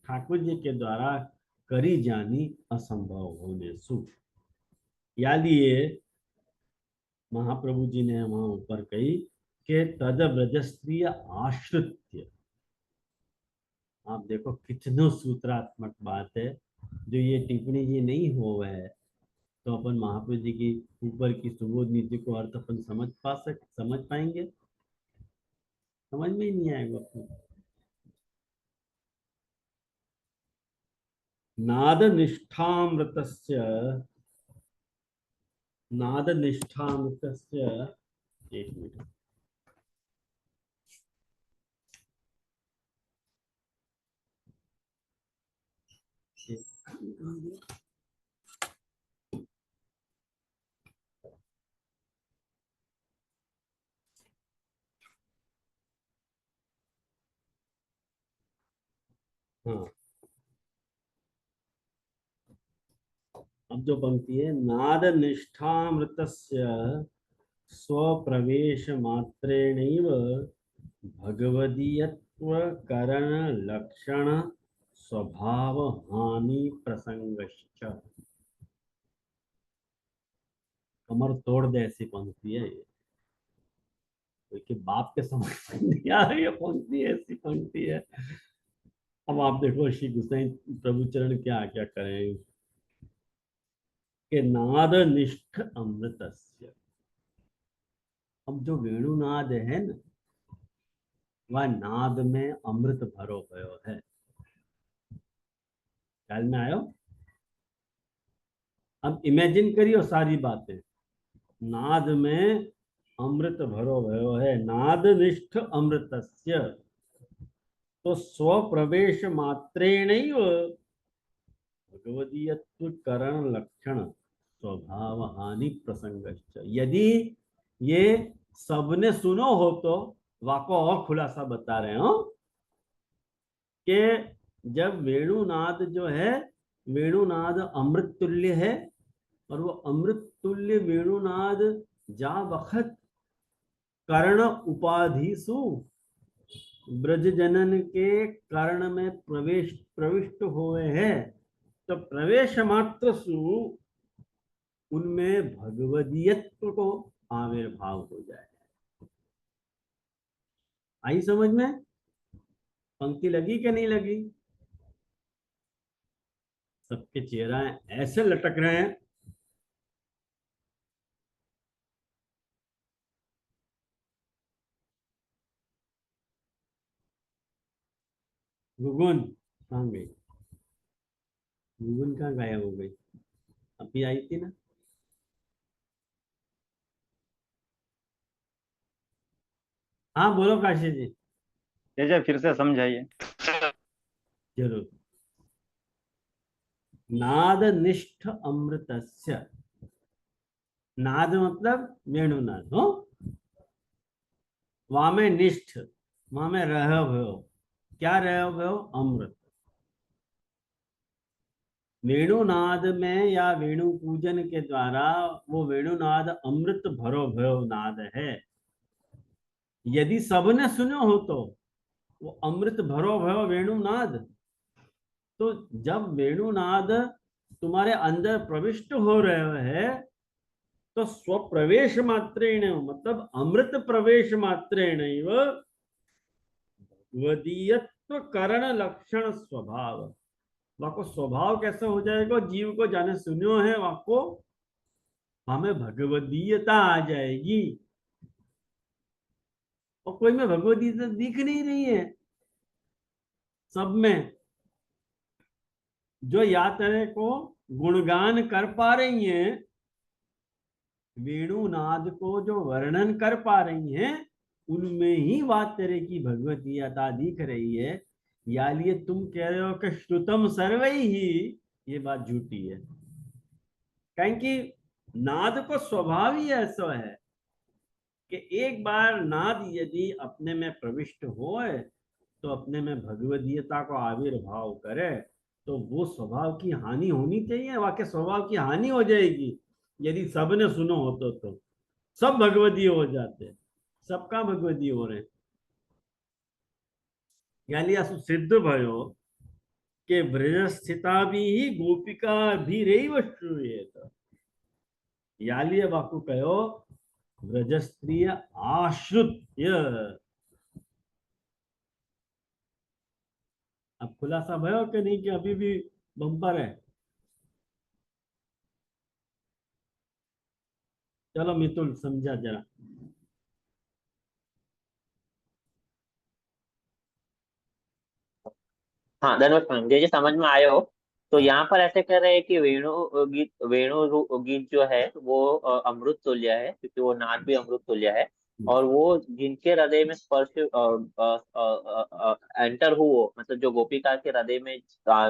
ठाकुर जी के द्वारा करी जानी असंभव होने सु। या लिए महाप्रभु जी ने वहां ऊपर कही कि तद व्रजस्त्रीय आश्रित्य। आप देखो कितनो सूत्रात्मक बात है, जो ये टिप्पणी जी नहीं हो है तो अपन महाप्रभु जी की ऊपर की सुबोध नीति को अर्थ अपन समझ पाएंगे? समझ में ही नहीं आएगा अपने। नाद निष्ठामृतस्य एक मिनट। हाँ, अब जो पंक्ति है, नाद निष्ठामृतस्य स्वप्रवेश मात्रेणैव भगवदीयत्व करण लक्षण स्वभाव हानि प्रसंगश्च। कमर तोड़ दे ऐसी पंक्ति है ये, कोई के बाप के समझ में नहीं आ रही है पंक्ति, ऐसी पंक्ति है। अब आप देखो श्री गोसाई प्रभु चरण क्या क्या करें कि नाद निष्ठ अमृतस्य। अब जो वेणुनाद है ना, वह नाद में अमृत भरो भयो है। ख्याल में आयो? अब इमेजिन करियो सारी बातें। नाद में अमृत भरो भयो है, नाद निष्ठ अमृतस्य। तो स्वप्रवेश मात्रेणैव भगवदीयत्व करण लक्षण स्वभाव हानि प्रसंगश्च। यदि ये सबने सुनो हो तो वाको और खुलासा बता रहे हो कि जब वेणुनाद जो है, वेणुनाद अमृत तुल्य है, और वो अमृत तुल्य वेणुनाद जा वक्त कर्ण उपाधिसु ब्रज जनन के कर्ण में प्रविष्ट हुए हैं, तो प्रवेश मात्र सु उनमें भगवदीयत्व को आविर्भाव हो जाए। आई समझ में? पंक्ति लगी कि नहीं लगी? सबके चेहरा ऐसे लटक रहे हैं। गुगुन कहाँ गई? गुगुन कहाँ गायब हो गई? अभी आई थी ना। हाँ बोलो काशी जी। जय फिर से समझाइए। जरूर। नाद निष्ठ अमृतस्य। नाद मतलब वेणुनाद हो, वहां में निष्ठ, वहां में रह भयो। क्या रह भयो? अमृत। वेणुनाद में या वेणु पूजन के द्वारा वो वेणुनाद अमृत भरो भयो नाद है। यदि सबने सुनो हो तो वो अमृत भरो भयो वेणुनाद। तो जब वेणुनाद तुम्हारे अंदर प्रविष्ट हो रहे है तो स्वप्रवेश मात्रेण, मतलब अमृत प्रवेश मात्रेण भगवदीयत्व करण लक्षण स्वभाव। वाको स्वभाव कैसे हो जाएगा? जीव को जाने सुनो है, वाको हमें भगवदीयता आ जाएगी। और कोई में भगवदीयता दिख नहीं रही है, सब में जो या तरह को गुणगान कर पा रही हैं, वेणुनाद को जो वर्णन कर पा रही हैं, उनमें ही बात तरह की भगवतीयता दिख रही है, या लिए तुम कह रहे हो कि श्रुतम सर्वै ही, ये बात झूठी है। कहें कि नाद को स्वभाव ही ऐसा है कि एक बार नाद यदि अपने में प्रविष्ट होए तो अपने में भगवदीयता को आविर्भाव करे, तो वो स्वभाव की हानि होनी चाहिए, वाकई स्वभाव की हानि हो जाएगी यदि सबने सुनो हो तो सब भगवदीय हो जाते, सबका भगवदीय हो रहे। यानी असु सिद्ध भयो के ब्रज स्थिता भी ही गोपिका भी रही श्रूयेत। यालिए बाकू कहो ब्रजस्त्रीय आश्रित्य। अब खुलासा भयो कि नहीं कि अभी भी बम्पर है? चलो मितुल समझा जरा। हाँ धन्यवाद मैम, जैसे समझ में आया हो। तो यहाँ पर ऐसे कह रहे हैं कि वेणु गीत जो है वो अमृत तुल्य है, क्योंकि वो नाद भी अमृत तुल्य है। और वो जिनके हृदय में स्पर्श एंटर हुआ, मतलब जो गोपिका के हृदय में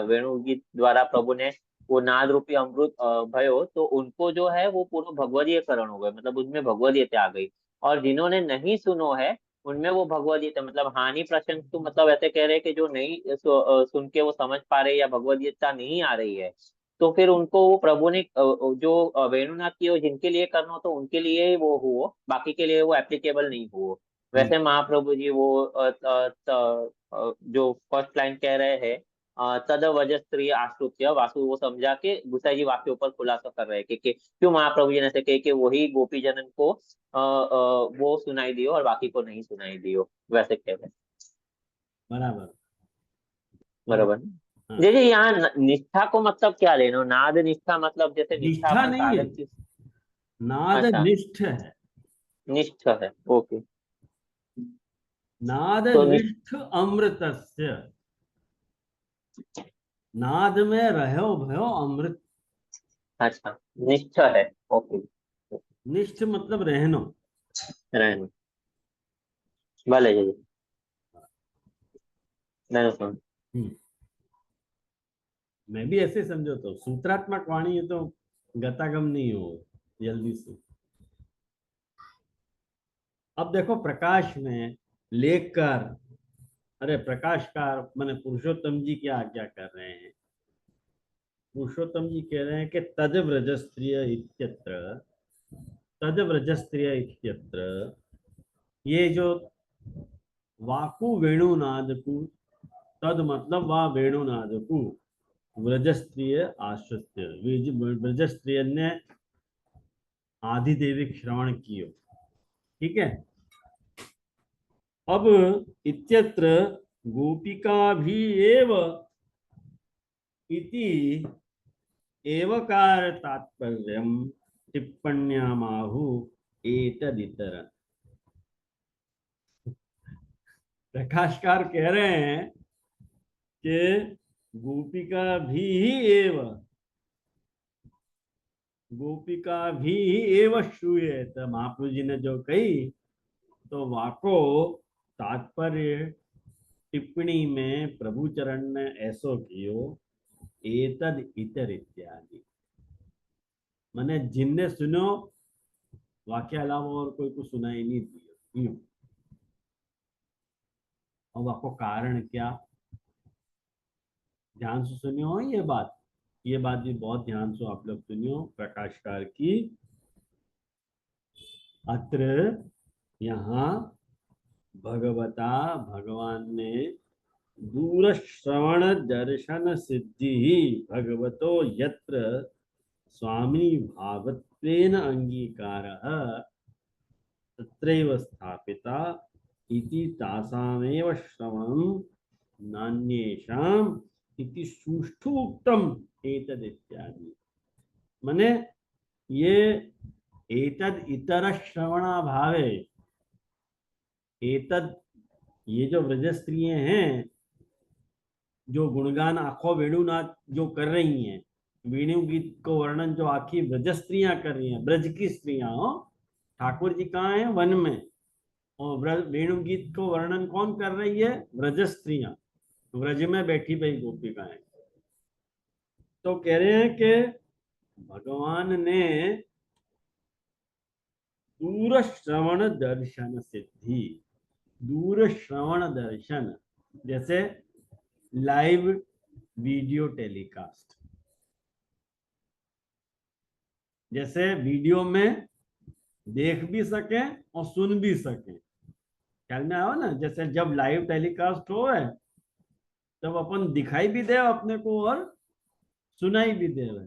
वेणु गीत द्वारा प्रभु ने वो नाद रूपी अमृत भयो, तो उनको जो है वो पूर्ण भगवदीयकरण हो गए, मतलब उनमें भगवदीयता आ गई। और जिन्होंने नहीं सुनो है उनमें वो भगवदगीता, मतलब हानि प्रसंग तो मतलब ऐसे कह रहे हैं कि जो नहीं सुन के वो समझ पा रहे या भगवदगीता नहीं आ रही है, तो फिर उनको वो प्रभु ने जो वेणुनाथ की हो जिनके लिए करना हो तो उनके लिए ही वो हुआ, बाकी के लिए वो एप्लीकेबल नहीं हुआ। वैसे महाप्रभु जी वो जो फर्स्ट लाइन कह रहे हैं तद वजह स्त्री आश्रुत्य वासु, वो समझा के गुसाई जी वाक्य ऊपर खुलासा कर रहे हैं कि क्यों महाप्रभु जी ने ऐसे कहे कि वही गोपी जनन को वो सुनाई दियो और बाकी को नहीं सुनाई दियो, वैसे कह रहे हैं। बराबर बराबर। हाँ। जैसे यहाँ निष्ठा को मतलब क्या लेना, नाद निष्ठा मतलब जैसे निष्ठा निष्ठा अपन नहीं है, साधन की। नाद अच्छा, निष्ठ है। निष्ठ है, ओके। नाद तो निष्ठ अमृतस्य, नाद में रहो भयो अमृत। अच्छा, निष्ठ है, ओके। निष्ठ मतलब रहनो। रहना, भले जी, रहना सुन। मैं भी ऐसे समझो, तो सूत्रात्मक वाणी है तो गतागम नहीं हो जल्दी से। अब देखो प्रकाश में लेकर, अरे प्रकाशकार माने पुरुषोत्तम जी क्या आज्ञा कर रहे हैं? पुरुषोत्तम जी कह रहे हैं कि तद व्रजस्त्रिय इत्यत्र, तद व्रजस्त्रिय इत्यत्र, ये जो वाकु वेणुनादकु, तद मतलब वा वेणुनादकु व्रजस्त्रिय आश्रित्य, व्रजस्त्रिय ने आदिदेविक श्रवण कियो। ठीक है। अब इत्यत्र गोपिका भी एव इति एवकार तात्पर्यम टिप्पण्यामाहु एतदितर। प्रकाशकार कह रहे हैं कि गोपिका भी ही एव, गोपिका भी एव श्रूयेत, महाप्रभु जी ने जो कही तो वाको तात्पर्य टिप्पणी में प्रभु चरण ने ऐसो कियो एतद इतर इत्यादि, मैंने जिनने सुनो वाक्य अलावा और कोई को सुनाई नहीं दिया। अब आपको कारण क्या, ध्यान से सुनियो ये बात भी बहुत ध्यान से आप लोग सुनियो प्रकाशकार की। अत्र यहाँ भगवता, भगवान ने दूर श्रवण दर्शन सिद्धि भगवतो यत्र स्वामी भावत्वेन अंगीकारः तत्रैव स्थापिता इति तासामेव श्रवणं नान्येषाम् इति सुष्ठु उक्तम एतद इत्यादि। माने ये एतद इतर श्रवणा भावे, एतद ये जो व्रज स्त्रियां हैं जो गुणगान आखो वेणुनाथ जो कर रही हैं, वेणु गीत को वर्णन जो आखी ब्रज स्त्रियां कर रही हैं, ब्रज की स्त्रियां हो, ठाकुर जी कहाँ हैं? वन में, और वेणु गीत को वर्णन कौन कर रही है? व्रज स्त्रियां, व्रज में बैठी हुई गोपिकाएं। तो कह रहे हैं कि भगवान ने दूर श्रवण दर्शन सिद्धि, दूर श्रवण दर्शन जैसे लाइव वीडियो टेलीकास्ट, जैसे वीडियो में देख भी सके और सुन भी सके। ख्याल में आओ ना, जैसे जब लाइव टेलीकास्ट हो है तब अपन दिखाई भी दे अपने को और सुनाई भी दे रहे।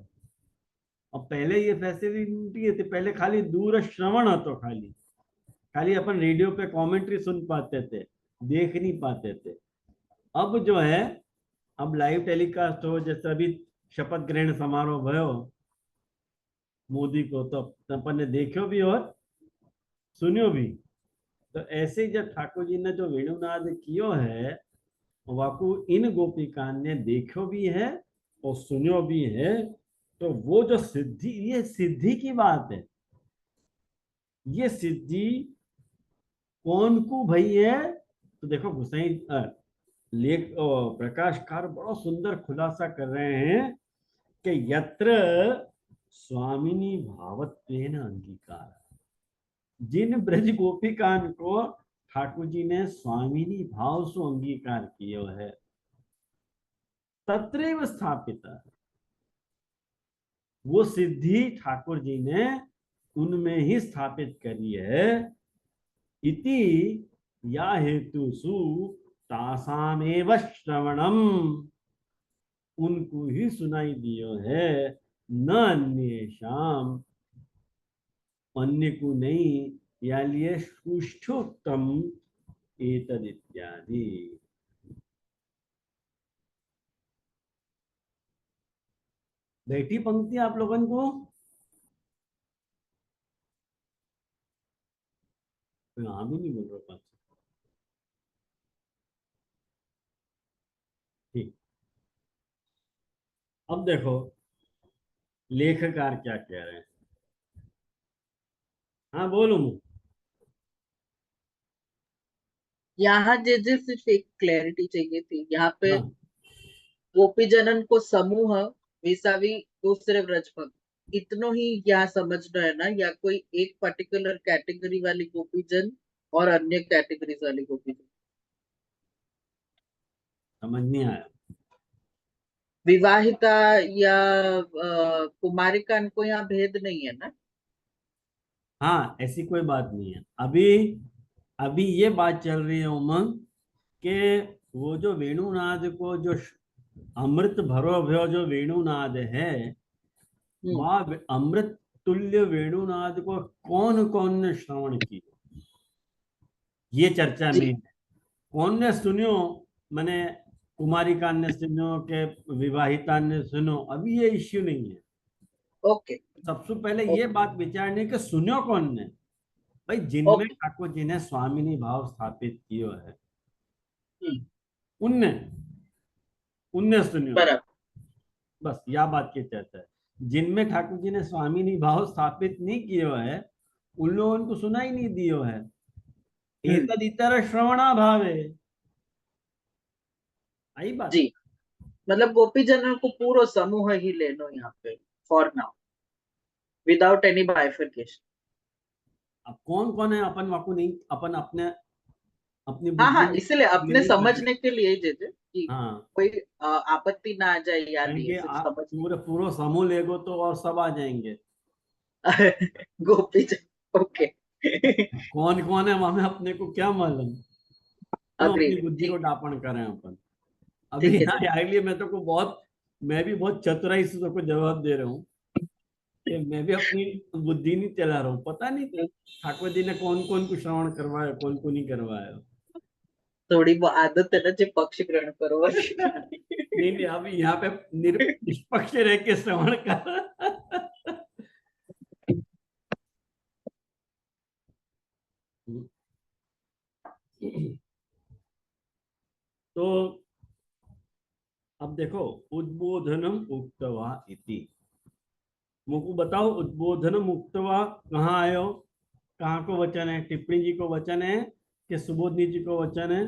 और पहले ये फैसिलिटी थी, पहले खाली दूर श्रवण હતો, खाली अपन रेडियो पे कमेंट्री सुन पाते थे, देख नहीं पाते थे। अब जो है, अब लाइव टेलीकास्ट हो, जैसे अभी शपथ ग्रहण समारोह भयो मोदी को, तो अपन ने देखो भी और सुनियो भी। तो ऐसे जब ठाकुर जी ने जो वेणुनाद कियो है, वाकू इन गोपिका ने देखो भी है और सुनियो भी है। तो वो जो सिद्धि, ये सिद्धि की बात है। ये सिद्धि कौन को भई है? तो देखो गुसाई लेख प्रकाशकार बड़ा सुंदर खुलासा कर रहे हैं कि यत्र स्वामिनी भावत्वेन अंगीकार, जिन ब्रज गोपिकान को ठाकुर जी ने स्वामिनी भाव से अंगीकार किया है, तत्रैव स्थापित, वो सिद्धि ठाकुर जी ने उनमें ही स्थापित करी है। इति या हेतुसु तासामेव श्रवणम, उनको ही सुनाई दियो है, न अन्येषाम, अन्य को नहीं। या लिए सुष्ठुतम एतद इत्यादि। बैठी पंक्ति आप लोगन को यहाँ भी नहीं बोल रहा पास। ठीक, अब देखो लेखकार क्या कह रहे हैं। हाँ बोलो मुझे। यहाँ जे सिर्फ एक क्लैरिटी चाहिए थी। यहाँ पे हाँ, गोपीजनन को समूह विसावी दूसरे व्रज भक्त, इतनो ही यहाँ समझना है ना, या कोई एक पर्टिकुलर कैटेगरी वाली गोपीजन और अन्य कैटेगरीज वाली गोपीजन? समझ नहीं आया। विवाहिता या कुमारिका को यहाँ भेद नहीं है ना? हाँ, ऐसी कोई बात नहीं है। अभी अभी ये बात चल रही है उमंग कि वो जो वेणुनाद को, जो अमृत भरो भयो जो वेणुनाद है, वह अमृत तुल्य वेणुनाद को कौन कौन ने श्रवण की, ये चर्चा में है। कौन ने सुनियो, मैंने कुमारिका ने सुनो के विवाहिता ने सुनो, अभी ये इश्यू नहीं है। ओके, सबसे पहले ये बात विचारने के सुनियो कौन ने, भाई जिनमें ठाकुर जी ने स्वामिनी भाव स्थापित किया है, उनने उनने सुनियो। बस यह बात की चर्चा है। जिनमें ठाकुर जी ने स्वामिनी भाव स्थापित नहीं किया है, उन लोगों को सुना ही नहीं दियो है। एतद इतर श्रवणा भावे, आई बात जी। मतलब गोपीजनों को पूरा समूह ही ले लो यहाँ पे for now, without any bifurcation. अब कौन कौन है अपन वाकू नहीं, अपन अपने अपनी हाँ हाँ, बुद्धि इसलिए अपने समझने के लिए जे कि हाँ, कोई आपत्ति ना आ जाए या नहीं, सिर्फ आप समझने। पूरा समूह लेगो तो और सब आ जाएंगे। गोपीजन, ओके। कौन कौन है वहां में अपने को क्या मालूम, क्यों अपनी अग्रीड, बुद्धि को ठीक डापण करें अपन। अभी ठीक है यहाँ आने के लिए मैं भी बहुत चतुराई से तो को जवाब दे रहा हूँ कि मैं भी अपनी बुद्धि नहीं चला रहा हूँ। पता नहीं ठाकुर जी ने कौन कौन को श्रवण करवाया, कौन को नहीं करवाया। थोड़ी वो आदत है ना जो पक्ष ग्रहण करो। नहीं नहीं, अभी यहाँ पे निष्पक्ष रह के श्रवण कर। तो अब देखो, उद्बोधनम उक्तवा इति, मुझको बताओ उद्बोधनम उक्तवा कहाँ आयो, कहाँ को वचन है? टिप्पणी जी को वचन है कि सुबोध नीति को वचन है?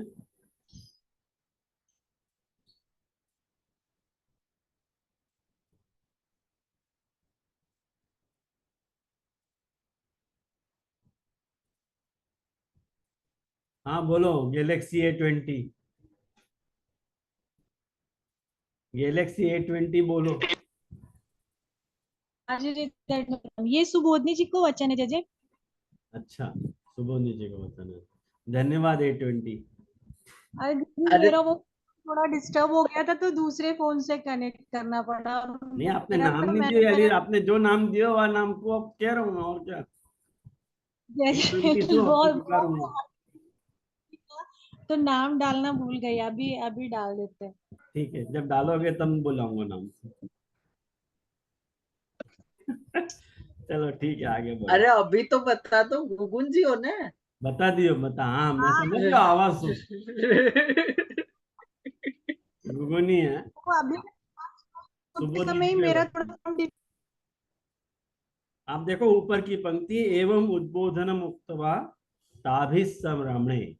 हाँ बोलो, गैलेक्सी A20 बोलो। हाँ जी, ये सुबोधनी जी को वचन है जजे। अच्छा, सुबोध नीति को वचन है, धन्यवाद A20। अरे अरे मेरा वो थोड़ा डिस्टर्ब हो गया था तो दूसरे फोन से कनेक्ट करना पड़ा। नहीं, आपने मेरा नाम तो नहीं मैं दिया यार, आपने जो नाम दिया वह नाम को अब कह रहा हूँ मैं, और क्या। A20 तो अब तो बहुत पुकारूंगा। तो नाम डालना भूल गई, अभी अभी डाल देते हैं। ठीक है, जब डालोगे तब बुलाऊंगा नाम से। चलो ठीक है, आगे बढ़ो। अरे अभी तो बता दो, गुगुन जी हो ना। बता दियो, बता। हाँ, मैं हाँ, समझ गया, आवाज सुन, गुगुनी है। तो अभी उस सुबोध समय नीति ही के मेरा वचन। थोड़ा आप देखो ऊपर की पंक्ति, एवं उद्बोधनम उक्त्वा ताभिस्सम्रमे।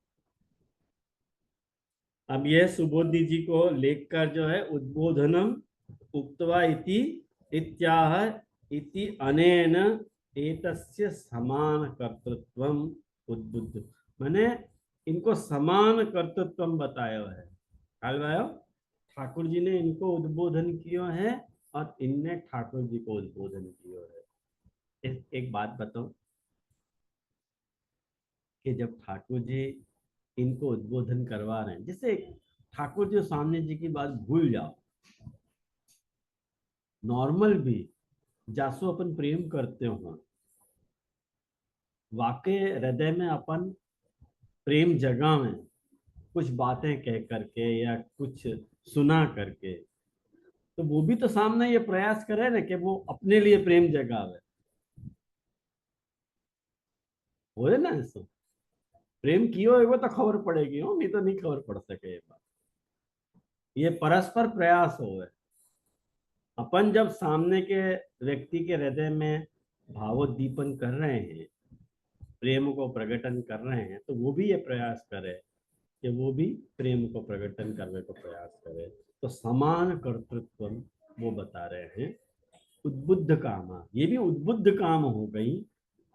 अब यह सुबोधि जी को लेकर जो है, उद्बोधनम उक्त्वा इति इत्याह इति अनेन एतस्य समान कर्तृत्वम उद्बुद्ध। मैंने इनको समान कर्तृत्वम बताया है। ठाकुर जी ने इनको उद्बोधन किया है और इनने ठाकुर जी को उद्बोधन किया है। एक बात बताओ कि जब ठाकुर जी इनको उद्बोधन करवा रहे हैं, जैसे ठाकुर जी सामने जी की बात भूल जाओ, नॉर्मल भी जासो अपन प्रेम करते हो, वाकई हृदय में अपन प्रेम जगह में कुछ बातें कह करके या कुछ सुना करके, तो वो भी तो सामने ये प्रयास करे ना कि वो अपने लिए प्रेम जगावे। हो ना ऐसा? प्रेम कियो होगा तो खबर पड़ेगी, हो नहीं तो नहीं खबर पड़ सके। ये बात, ये परस्पर प्रयास हो। अपन जब सामने के व्यक्ति के हृदय में भावोद्दीपन कर रहे हैं, प्रेम को प्रकटन कर रहे हैं, तो वो भी ये प्रयास करे कि वो भी प्रेम को प्रकटन करने को प्रयास करे। तो समान कर्तृत्व वो बता रहे हैं। उद्बुद्ध कामा, ये भी उद्बुद्ध काम हो गई,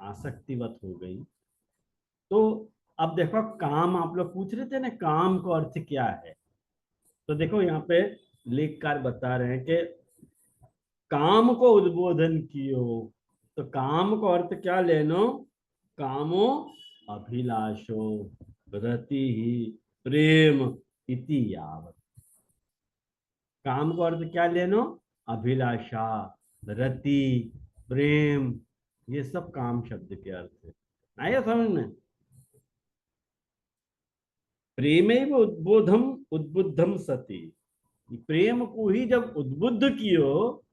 आसक्तिवत हो गई। तो अब देखो, काम आप लोग पूछ रहे थे ना, काम का अर्थ क्या है? तो देखो यहाँ पे लेखकार बता रहे हैं कि काम को उद्बोधन कियो। तो काम को अर्थ क्या लेनो? कामो अभिलाषो रति ही प्रेम इति यावत। काम को अर्थ क्या लेनो? अभिलाषा, रति, प्रेम, ये सब काम शब्द के अर्थ है। आया समझ में? प्रेमेव उद्बोधम उद्बुद्धम सती। प्रेम को ही जब उद्बुद्ध कियो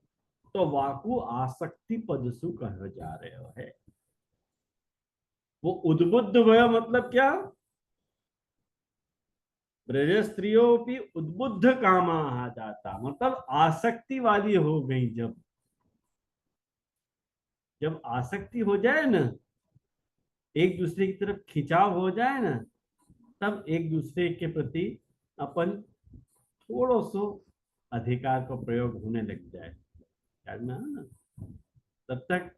तो वाकु आसक्ति पदसु कह जा रहे हो है। वो उद्बुद्ध हुआ मतलब क्या? ब्रज स्त्रियों की उद्बुद्ध कामा आ जाता, मतलब आसक्ति वाली हो गई। जब आसक्ति हो जाए ना, एक दूसरे की तरफ खिंचाव हो जाए ना, तब एक दूसरे के प्रति अपन थोड़ा सो अधिकार का प्रयोग होने लग जाए। ख्याल में है ना? तब तक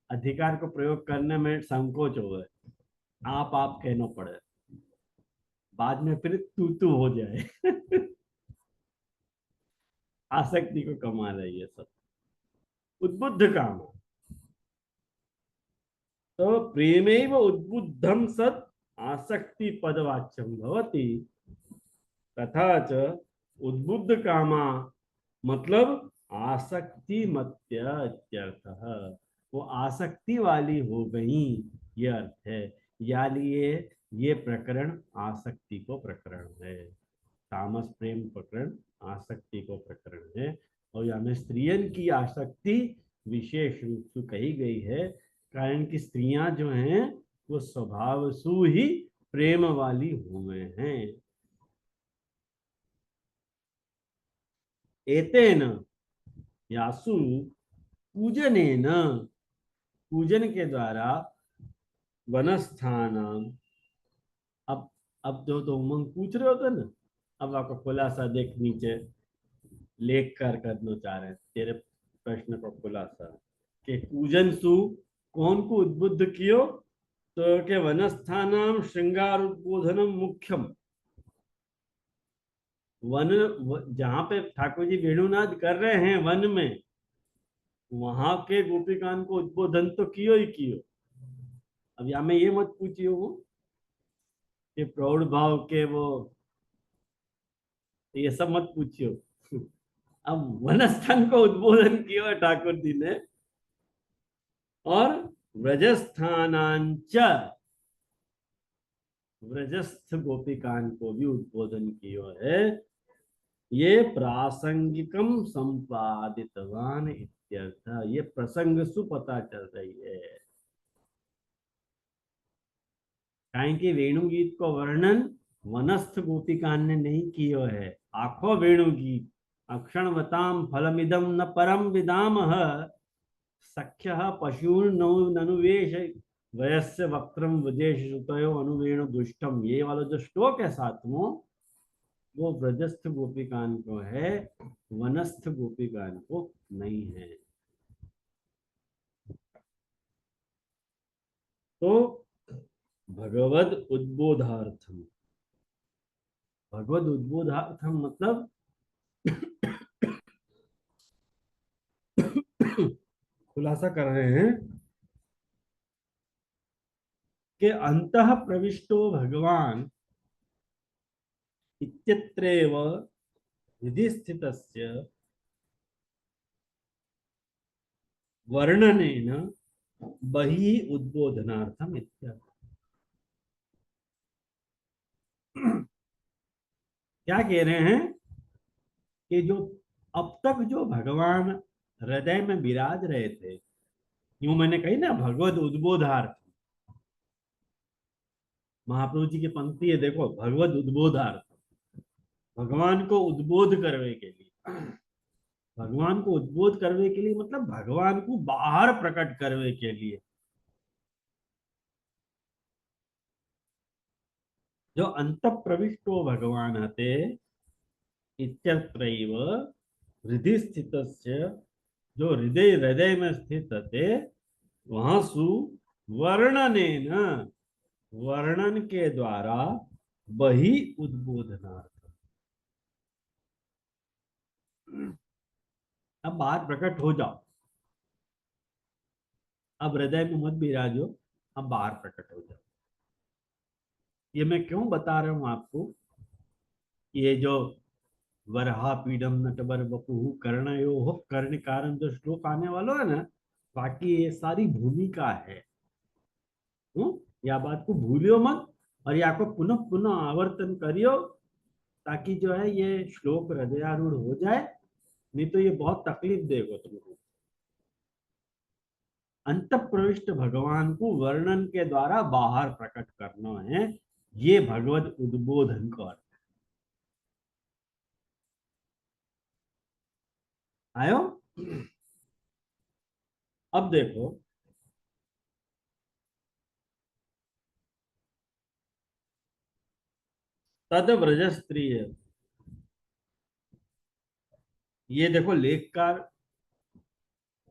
अधिकार को प्रयोग करने में संकोच हो, आप कहना पड़े, बाद में फिर तू हो जाए। आसक्ति को कमा रही है सब। उद्बुद्ध काम। तो प्रेमेव उद्बुद्धम सत् आसक्ति पदवाच्यम भवति। तथा च उद्बुद्ध कामा मतलब आसक्ति मत्य इत्यर्थः। वो आसक्ति वाली हो गई, ये अर्थ है। या लिए ये प्रकरण आसक्ति को प्रकरण है। तामस प्रेम प्रकरण आसक्ति को प्रकरण है। और यहाँ में स्त्रियन की आसक्ति विशेष रूप से कही गई है, कारण कि स्त्रियां जो हैं वो स्वभाव सु ही प्रेम वाली हुए हैं। एतेन यासु पूजनेन, पूजन के द्वारा वनस्थान अब जो तो उमंग पूछ रहे होते ना, अब आपको खुलासा देख नीचे लेख कर करना चाह रहे हैं तेरे प्रश्न का खुलासा कि कूजन सु कौन को उद्बुद्ध कियो, तो के वनस्थानाम श्रृंगार उद्बोधनम मुख्यम। जहां पे ठाकुर जी वेणुनाद कर रहे हैं वन में, वहां के गोपिकान को उद्बोधन तो कियो ही कियो। अब यहाँ में ये मत पूछियो वो कि प्रौढ़ भाव के वो, ये सब मत पूछियो। अब वनस्थान को उद्बोधन किया है ठाकुर जी ने, और व्रजस्थानांच व्रजस्थ गोपिकान को भी उद्बोधन किया है। ये प्रासंगिकम संपादितवान इत्यर्थ, ये प्रसंग सु पता चल रही है। काहे कि वेणु गीत को वर्णन वनस्थ गोपिकान ने नहीं किया है। आखो वेणु गीत अक्षणवताम फलमिदम न परम विदामः सख्य पशून्नुवेश वयस्य वक्त्रम वजेश सुतयो अनुवेणु दुष्टम, ये वाला जो श्लोक है सातवों, वो ब्रजस्थ गोपिकान को है, वनस्थ गोपिकान को नहीं है। तो भगवद उद्बोधार्थम, भगवद उद्बोधार्थम मतलब खुलासा कर रहे हैं कि अंतः प्रविष्टो भगवान इत्यत्रैव हृदि स्थितस्य वर्णनेन बहिः उद्बोधनार्थम इत्यर्थ। क्या कह रहे हैं कि जो अब तक जो भगवान हृदय में विराज रहे थे, यूं मैंने कही ना भगवद उद्बोधार्थ, महाप्रभु जी की पंक्ति है देखो, भगवद उद्बोधार्थ, भगवान को उद्बोध करने के लिए, भगवान को उद्बोध करने के लिए मतलब भगवान को बाहर प्रकट करने के लिए, जो अंत प्रविष्टो भगवान हते इत्यत्रैव हृदय स्थितस्य, जो हृदय हृदय में स्थित थे, वहां सु वर्णनेन, वर्णन के द्वारा बही उद्बोधनार्थ, अब बाहर प्रकट हो जाओ, अब हृदय में मत विराजो, अब बाहर प्रकट हो जाओ। ये मैं क्यों बता रहा हूं आपको, ये जो वरहा पीडम नटवर बपुहु कर्णयो कर्ण कारण जो श्लोक आने वाला है ना, बाकी ये सारी भूमिका है। या बात को भूलियो मत, और या को पुनः पुनः आवर्तन करियो, ताकि जो है ये श्लोक हृदयारूढ़ हो जाए, नहीं तो ये बहुत तकलीफ देगा तुमको। अंत प्रविष्ट भगवान को वर्णन के द्वारा बाहर प्रकट करना है, ये भगवत उद्बोधन का अर्थ आयो। अब देखो तद व्रज स्त्रीय, ये देखो लेखकार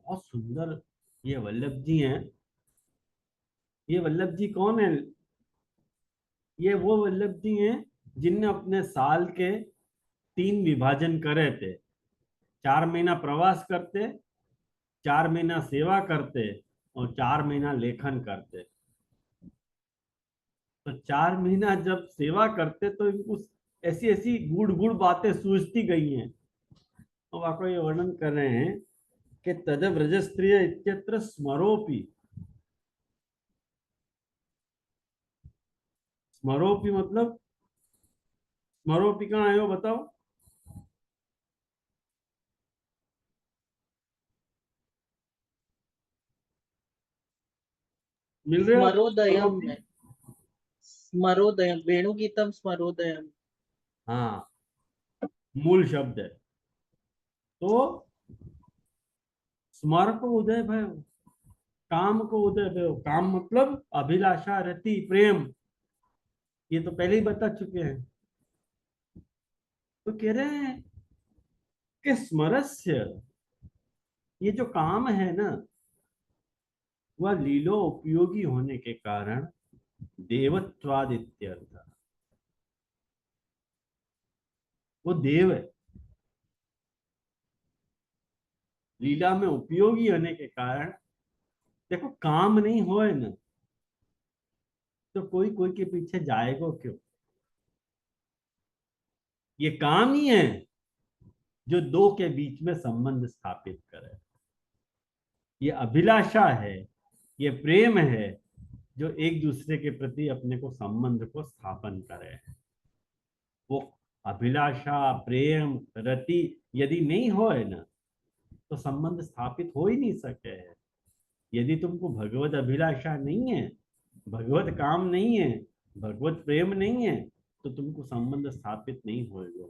बहुत सुंदर, ये वल्लभ जी हैं। ये वल्लभ जी कौन है? ये वो वल्लभ जी हैं जिनने अपने साल के 3 विभाजन करे थे। 4 महीना प्रवास करते, 4 महीना सेवा करते, और 4 महीना लेखन करते। तो 4 महीना जब सेवा करते तो इनको ऐसी ऐसी गुड़ गुड़ बातें सूझती गई हैं। अब आपको ये वर्णन कर रहे हैं कि तद व्रज स्त्रिय इत्यत्र स्मरोपि, स्मरोपि मतलब स्मरोपि कहाँ आयो बताओ? मिल रहे हो? स्मरोदयम स्मरोपि? है, स्मरोदयम, वेणुगीतम स्मरोदयम। हाँ, मूल शब्द है। तो स्मर को उदय भयो, काम को उदय भयो, काम मतलब अभिलाषा, रति, प्रेम, ये तो पहले ही बता चुके हैं। तो कह रहे हैं कि स्मरस्य, ये जो काम है ना, वह लीलो उपयोगी होने के कारण देवत्वादित्यर्थ, वो देव है। लीला में उपयोगी होने के कारण, देखो काम नहीं होए ना तो कोई कोई के पीछे जाएगा क्यों? ये काम ही है जो दो के बीच में संबंध स्थापित करे। ये अभिलाषा है, ये प्रेम है जो एक दूसरे के प्रति अपने को संबंध को स्थापन करे। वो अभिलाषा, प्रेम, रति यदि नहीं होए ना तो संबंध स्थापित हो ही नहीं सके है। यदि तुमको भगवत अभिलाषा नहीं है, भगवत काम नहीं है, भगवत प्रेम नहीं है, तो तुमको संबंध स्थापित नहीं होएगा।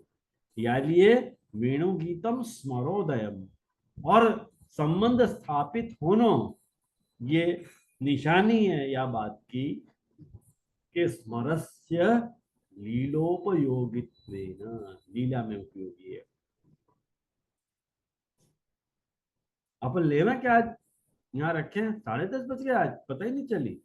यालिए वेणु गीतम स्मरोदयम, और संबंध स्थापित होना ये निशानी है या बात की कि स्मरस्य लीलोपयोगित्वेन, लीला में उपयोगी है। अपन लेवा क्या आज यहाँ रखे हैं? 10:30 बज गए, आज पता ही नहीं चली।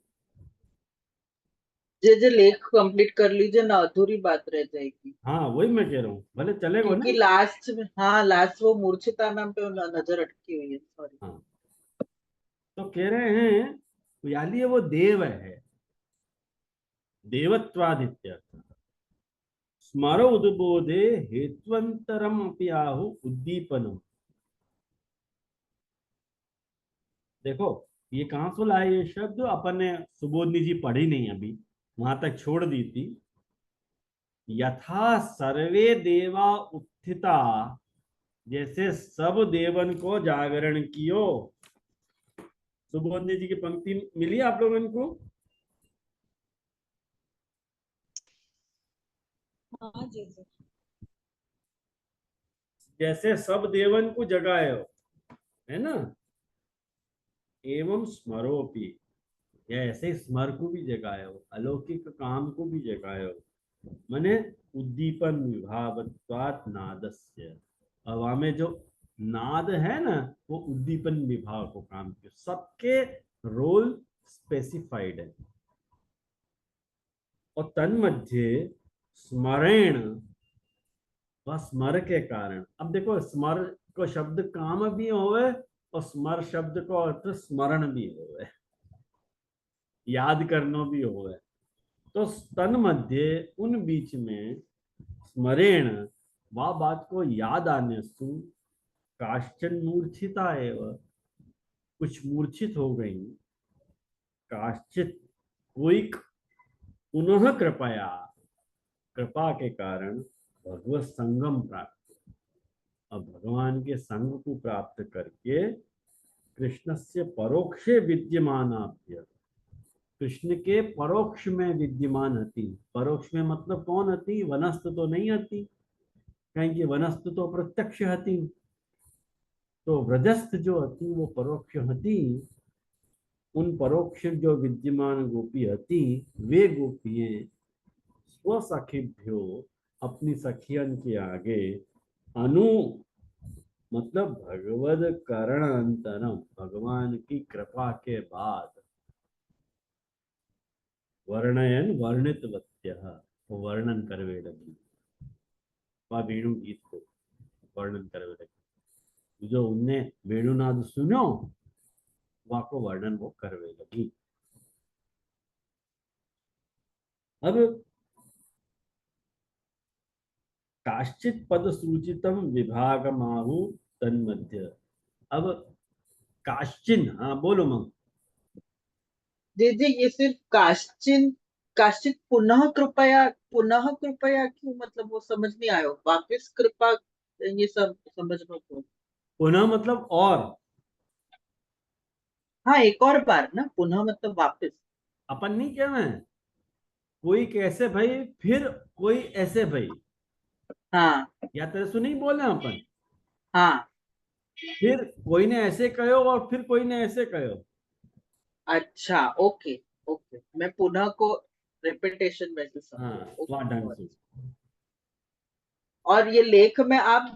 जे लेख कंप्लीट कर लीजिए ना, अधूरी बात रह जाएगी। हाँ वही मैं कह रहा हूँ, भले चलेगा ना। क्योंकि लास्ट में, हाँ लास्ट वो मूर्छिता नाम पे नजर अटकी हुई है, सॉरी। हाँ तो कह रहे हैं याली वो देव है, देवत्वादित्य। स्मर उद्बोधे हेत्वंतरम अपि आहु उद्दीपनम। देखो ये कहां से लाए ये शब्द? अपन ने सुबोधनी जी पढ़ी नहीं अभी, वहां तक छोड़ दी थी। यथा सर्वे देवा उत्थिता, जैसे सब देवन को जागरण कियो। सुबोधनी जी की पंक्ति मिली आप लोगों को? हाँ जी जी। जैसे सब देवन को जगायो, है ना, एवं स्मरोपि, या ऐसे स्मर को भी जगायो, अलौकिक काम को भी जगायो। माने उद्दीपन विभावत्वात् नादस्य, हवा में जो नाद है ना वो उद्दीपन विभाव को काम किया। सबके रोल स्पेसिफाइड है। और तन्मध्य स्मरण, वह स्मर के कारण। अब देखो स्मर को शब्द काम भी होवे और स्मर शब्द को अर्थ स्मरण भी होवे, याद करना भी होवे। तो तन मध्य, उन बीच में, स्मरेण, वह बात को याद आने सु काश्चन मूर्छिता एवं, कुछ मूर्छित हो गई, काश्चित कोई पुनः कृपया, कृपा के कारण भगवत संगम प्राप्त, अब भगवान के संग को प्राप्त करके कृष्ण से परोक्षे विद्यमानाभ्य, कृष्ण के परोक्ष में विद्यमान हती। परोक्ष में मतलब कौन हती? वनस्थ तो नहीं हती, कहीं कि वनस्थ तो प्रत्यक्ष हती। तो व्रजस्थ जो हती वो परोक्ष हती। उन परोक्ष जो विद्यमान गोपी हती, वे गोपियां स्वसखीभ्यो, अपनी सखियन के आगे, अनु मतलब भगवद करणांतरम, भगवान की कृपा के बाद, वर्णयन वर्णितवत्य, वर्णन करवे लगी, वह वेणु गीत को वर्णन करवे लगी। जो उनने वेणुनाद सुनो वह को वर्णन वो करवे लगी। अब काश्चित पद सूचितम विभागमाहु तन्मध्य। अब काश्चिन, हाँ बोलो मग। जी ये सिर्फ काश्चित पुनः कृपया क्यों, मतलब वो समझ नहीं आयो, वापस कृपा, ये सब समझ में क्यों? पुनः मतलब और, हाँ एक और बार ना, पुनः मतलब वापस। अपन नहीं कह रहे हैं कोई कैसे भाई फिर कोई ऐसे भाई, हाँ या तरह से नहीं बोल रहे हैं अपन। हाँ। फिर कोई ने ऐसे कहो और फिर कोई ने ऐसे कहो। अच्छा ओके ओके, मैं पुनः को रेपिटेशन वैसे सब। हाँ ओके, वहाँ ढंग से। और ये लेख में आप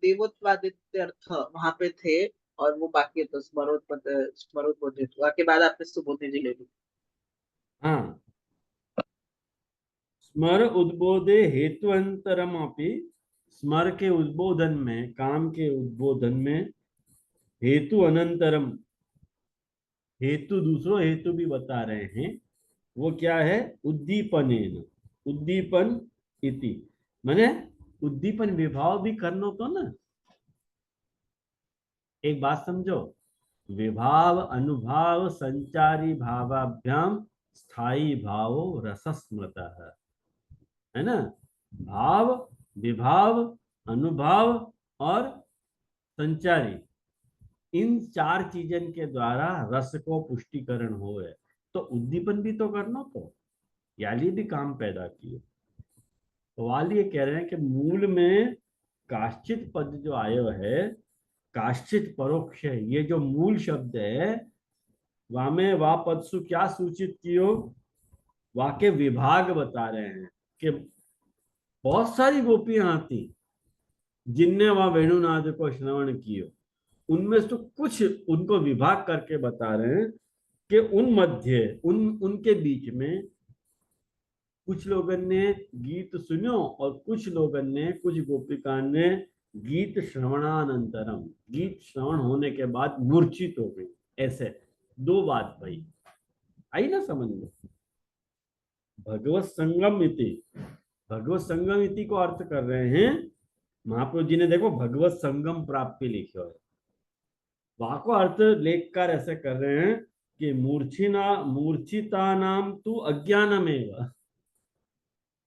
देवोत्पादित्यर्थ वहां पे थे, और वो बाकी तो स्मरोत्पत्ति के बाद आपने सुबोधि जी ले ली। हाँ, स्मर उद्बोधे हेतुअंतरमपि, स्मर के उद्बोधन में, काम के उद्बोधन में, हेतु अनंतरम, हेतु दूसरों हेतु भी बता रहे हैं। वो क्या है? उद्दीपनेन, उद्दीपन इति, माने उद्दीपन विभाव भी करनो तो ना। एक बात समझो, विभाव अनुभाव संचारी भावाभ्याम स्थायी भावो रसस्मृतः, है ना। भाव, विभाव, अनुभाव और संचारी, इन चार चीजन के द्वारा रस को पुष्टिकरण हो है। तो उद्दीपन भी तो करना, तो याली भी काम पैदा किए। तो वाल ये कह रहे हैं कि मूल में काश्चित पद जो आयो है, काश्चित परोक्ष है, ये जो मूल शब्द है, वामे वा पदसु क्या सूचित कियो, वाके विभाग बता रहे हैं कि बहुत सारी गोपियां थी जिनने वहां वेणुनाद को श्रवण कियो, उनमें से कुछ उनको विभाग करके बता रहे हैं कि उन मध्य, उनके बीच में कुछ लोगों ने गीत सुनो और कुछ लोगों ने, कुछ गोपिका ने गीत श्रवणानंतरम, गीत श्रवण होने के बाद मूर्छित हो गई। ऐसे दो बात भाई आई ना समझ में। भगवत संगम इति, भगवत संगम इति को अर्थ कर रहे हैं महाप्रभु जी ने। देखो भगवत संगम प्राप्ति लिखा है, वहां को अर्थ लेखकार ऐसे कर रहे हैं कि मूर्छिता नाम तू अज्ञानमेव,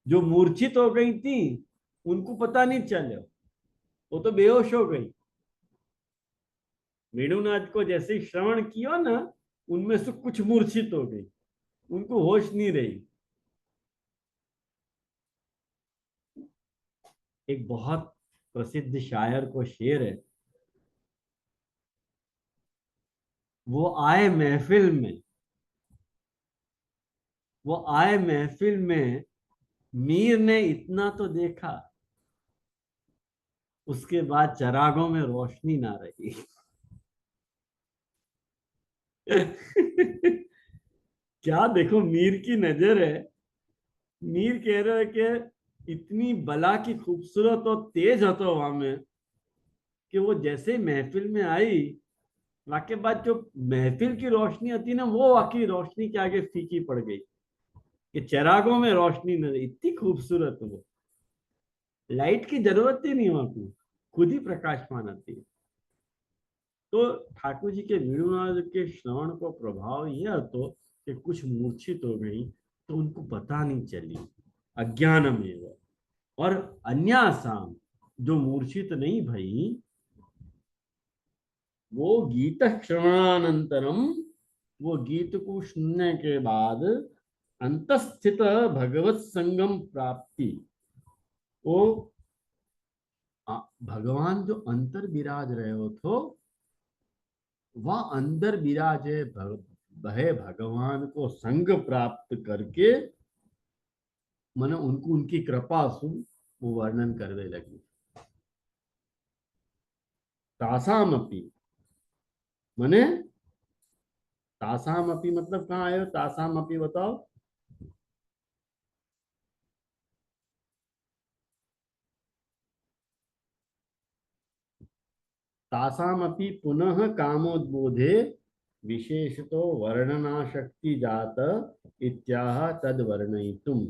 जो मूर्छित हो गई थी उनको पता नहीं चले, वो तो बेहोश हो गई। वेणुनाथ को जैसे ही श्रवण किया ना, उनमें से कुछ मूर्छित हो गई, उनको होश नहीं रही। एक बहुत प्रसिद्ध शायर को शेर है, वो आए महफिल में, वो आए महफिल में, मीर ने इतना तो देखा, उसके बाद चरागों में रोशनी ना रही। क्या देखो मीर की नजर है। मीर कह रहे हैं कि इतनी बला की खूबसूरत और तेज हो तो वहां में, कि वो जैसे महफिल में आई, वाके बाद जो महफिल की रोशनी होती ना, वो वाकई रोशनी के आगे फीकी पड़ गई, कि चिरागों में रोशनी न रही। इतनी खूबसूरत वो, लाइट की जरूरत ही नहीं होती, खुद ही प्रकाशमान आती है। तो ठाकुर जी के वेणुनाद के श्रवण को प्रभाव यह तो कि कुछ मूर्छित हो गई, तो उनको पता नहीं चली, अज्ञान में। और अन्यासाम, जो मूर्छित नहीं भई, वो गीत श्रवणानंतरम, वो गीत को सुनने के बाद अंतस्थित भगवत संगम प्राप्ति, वो भगवान जो अंतर विराज रहे हो तो वह अंदर विराजे भय भगवान को संग प्राप्त करके, मन उनको उनकी कृपा सुन वो वर्णन करने लगी। तासामपि मने, तासामपि मतलब कहाँ आयो? तासामपि बताओ। तासामपि पुनः कामोद्बोधे विशेषतो वर्णनाशक्ति जात इत्याह तद वर्णयितुम।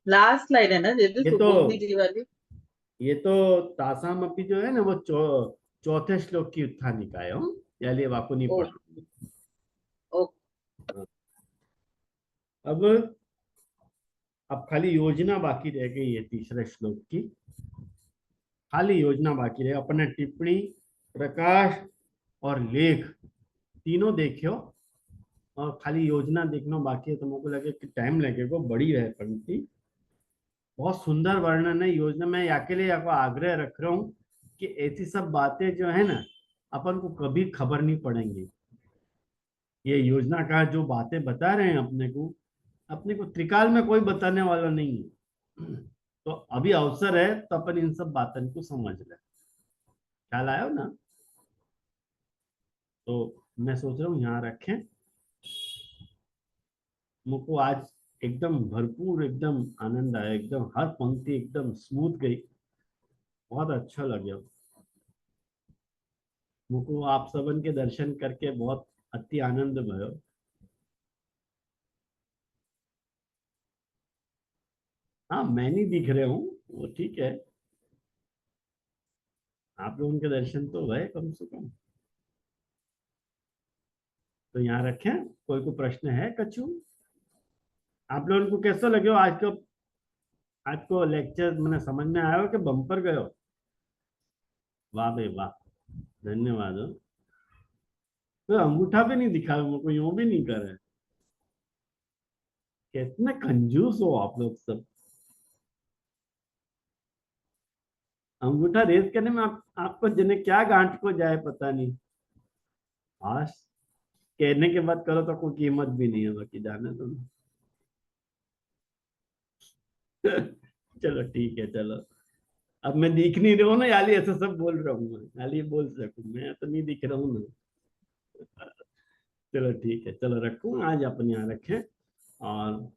लास्ट लाइन है ना दीदी, ये तो, सुबोधि जी वाली। ये तो तासामपि जो है ना, वो चौथे श्लोक की उत्थान निकाय हो, यानी आपको नहीं ओ, पढ़ना। ओ, अब खाली योजना बाकी रह गई है तीसरे श्लोक की, खाली योजना बाकी रहे। अपने टिप्पणी, प्रकाश और लेख तीनों देखियो, और खाली योजना देखना बाकी है। तो मुझको लगे कि टाइम लगेगा, बड़ी है पंक्ति, बहुत सुंदर वर्णन है योजना में। अकेले आपको आग्रह रख रहा हूँ कि ऐसी सब बातें जो है ना, अपन को कभी खबर नहीं पड़ेंगी। ये योजना का जो बातें बता रहे हैं अपने को, अपने को त्रिकाल में कोई बताने वाला नहीं है। तो अभी अवसर है तो अपन इन सब बातों को समझ ले। ख्याल आया ना? तो मैं सोच रहा हूँ यहाँ रखें। मुझको आज एकदम भरपूर एकदम आनंद आया, एकदम हर पंक्ति एकदम स्मूथ गई, बहुत अच्छा लगे। मुझको आप सबन के दर्शन करके बहुत अति आनंद भयो। हाँ, मैं नहीं दिख रहा हूँ वो ठीक है, आप लोगों के दर्शन तो भय कम से कम। तो यहाँ रखें। कोई को प्रश्न है कछु? आप लोगों को कैसा लगे आज को लेक्चर मैंने समझ में आया हो कि बम्पर गयो? वाह भाई वाह, धन्यवाद हो। तो अंगूठा भी नहीं दिखा, मुझको यूं भी नहीं करे। कितने कंजूस हो आप लोग सब। अंगूठा रेस करने में आपको जिन्हें क्या गांठ को जाए पता नहीं। आज कहने के बाद करो तो कोई कीमत भी नहीं है, बाकी जाने तुम। चलो ठीक है, चलो। अब मैं दिख नहीं रहा हूँ ना, याली ऐसा सब बोल रहा हूँ मैं, याली बोल सकूं मैं तो नहीं दिख रहा हूँ ना। चलो ठीक है, चलो रखूँ, आज अपन यहाँ रखें। और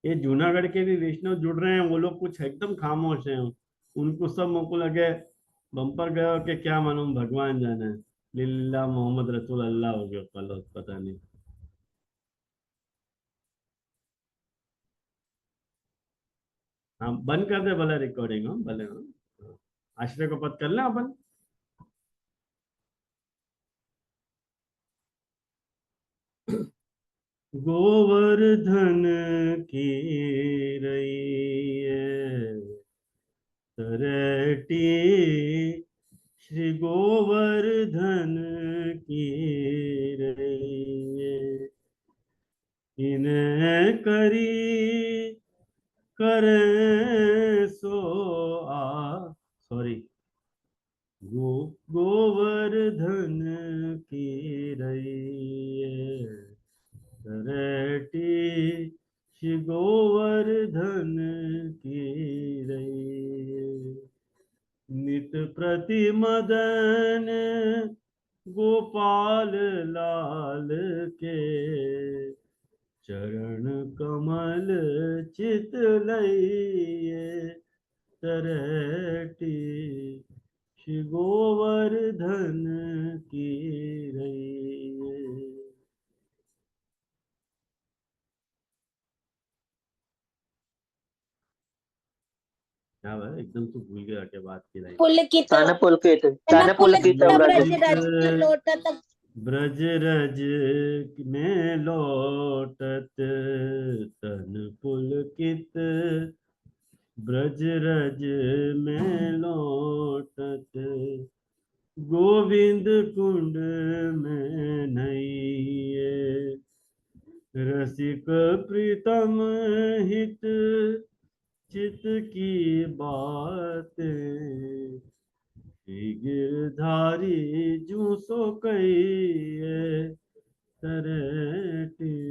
ये जूनागढ़ के भी वैष्णव जुड़ रहे हैं, वो लोग कुछ एकदम खामोश हैं। उनको सब मुझको लगे बम्पर गया कि क्या मालूम, भगवान जाने। लिल्ला मोहम्मद रसूल अल्लाह हो गया कल, पता नहीं। हाँ, बंद कर दे भले रिकॉर्डिंग, हम भले। हाँ, आश्रय को पद कर लें अपन। गोवर्धन की रैया तरटी, श्री गोवर्धन की रैया इन्हें करी करे सो आ, सॉरी, गोवर्धन की रैया तरटी, श्री गोवर्धन की रैया नित प्रति मदन गोपाल लाल के चरण कमल चित लइए तरटी, श्री गोवर्धन की रैया। क्या हुआ, एकदम से भूल गया क्या बात की लाइन? पुलकित पुलकित पुलकित ब्रज व्रज रज लोटत ब्रज रज में लौटत तन पुलकित, ब्रज रज में लौटत गोविंद कुंड में नइये रसिक प्रीतम हित चित की बातें गिरधारी जू सो कई तरटी।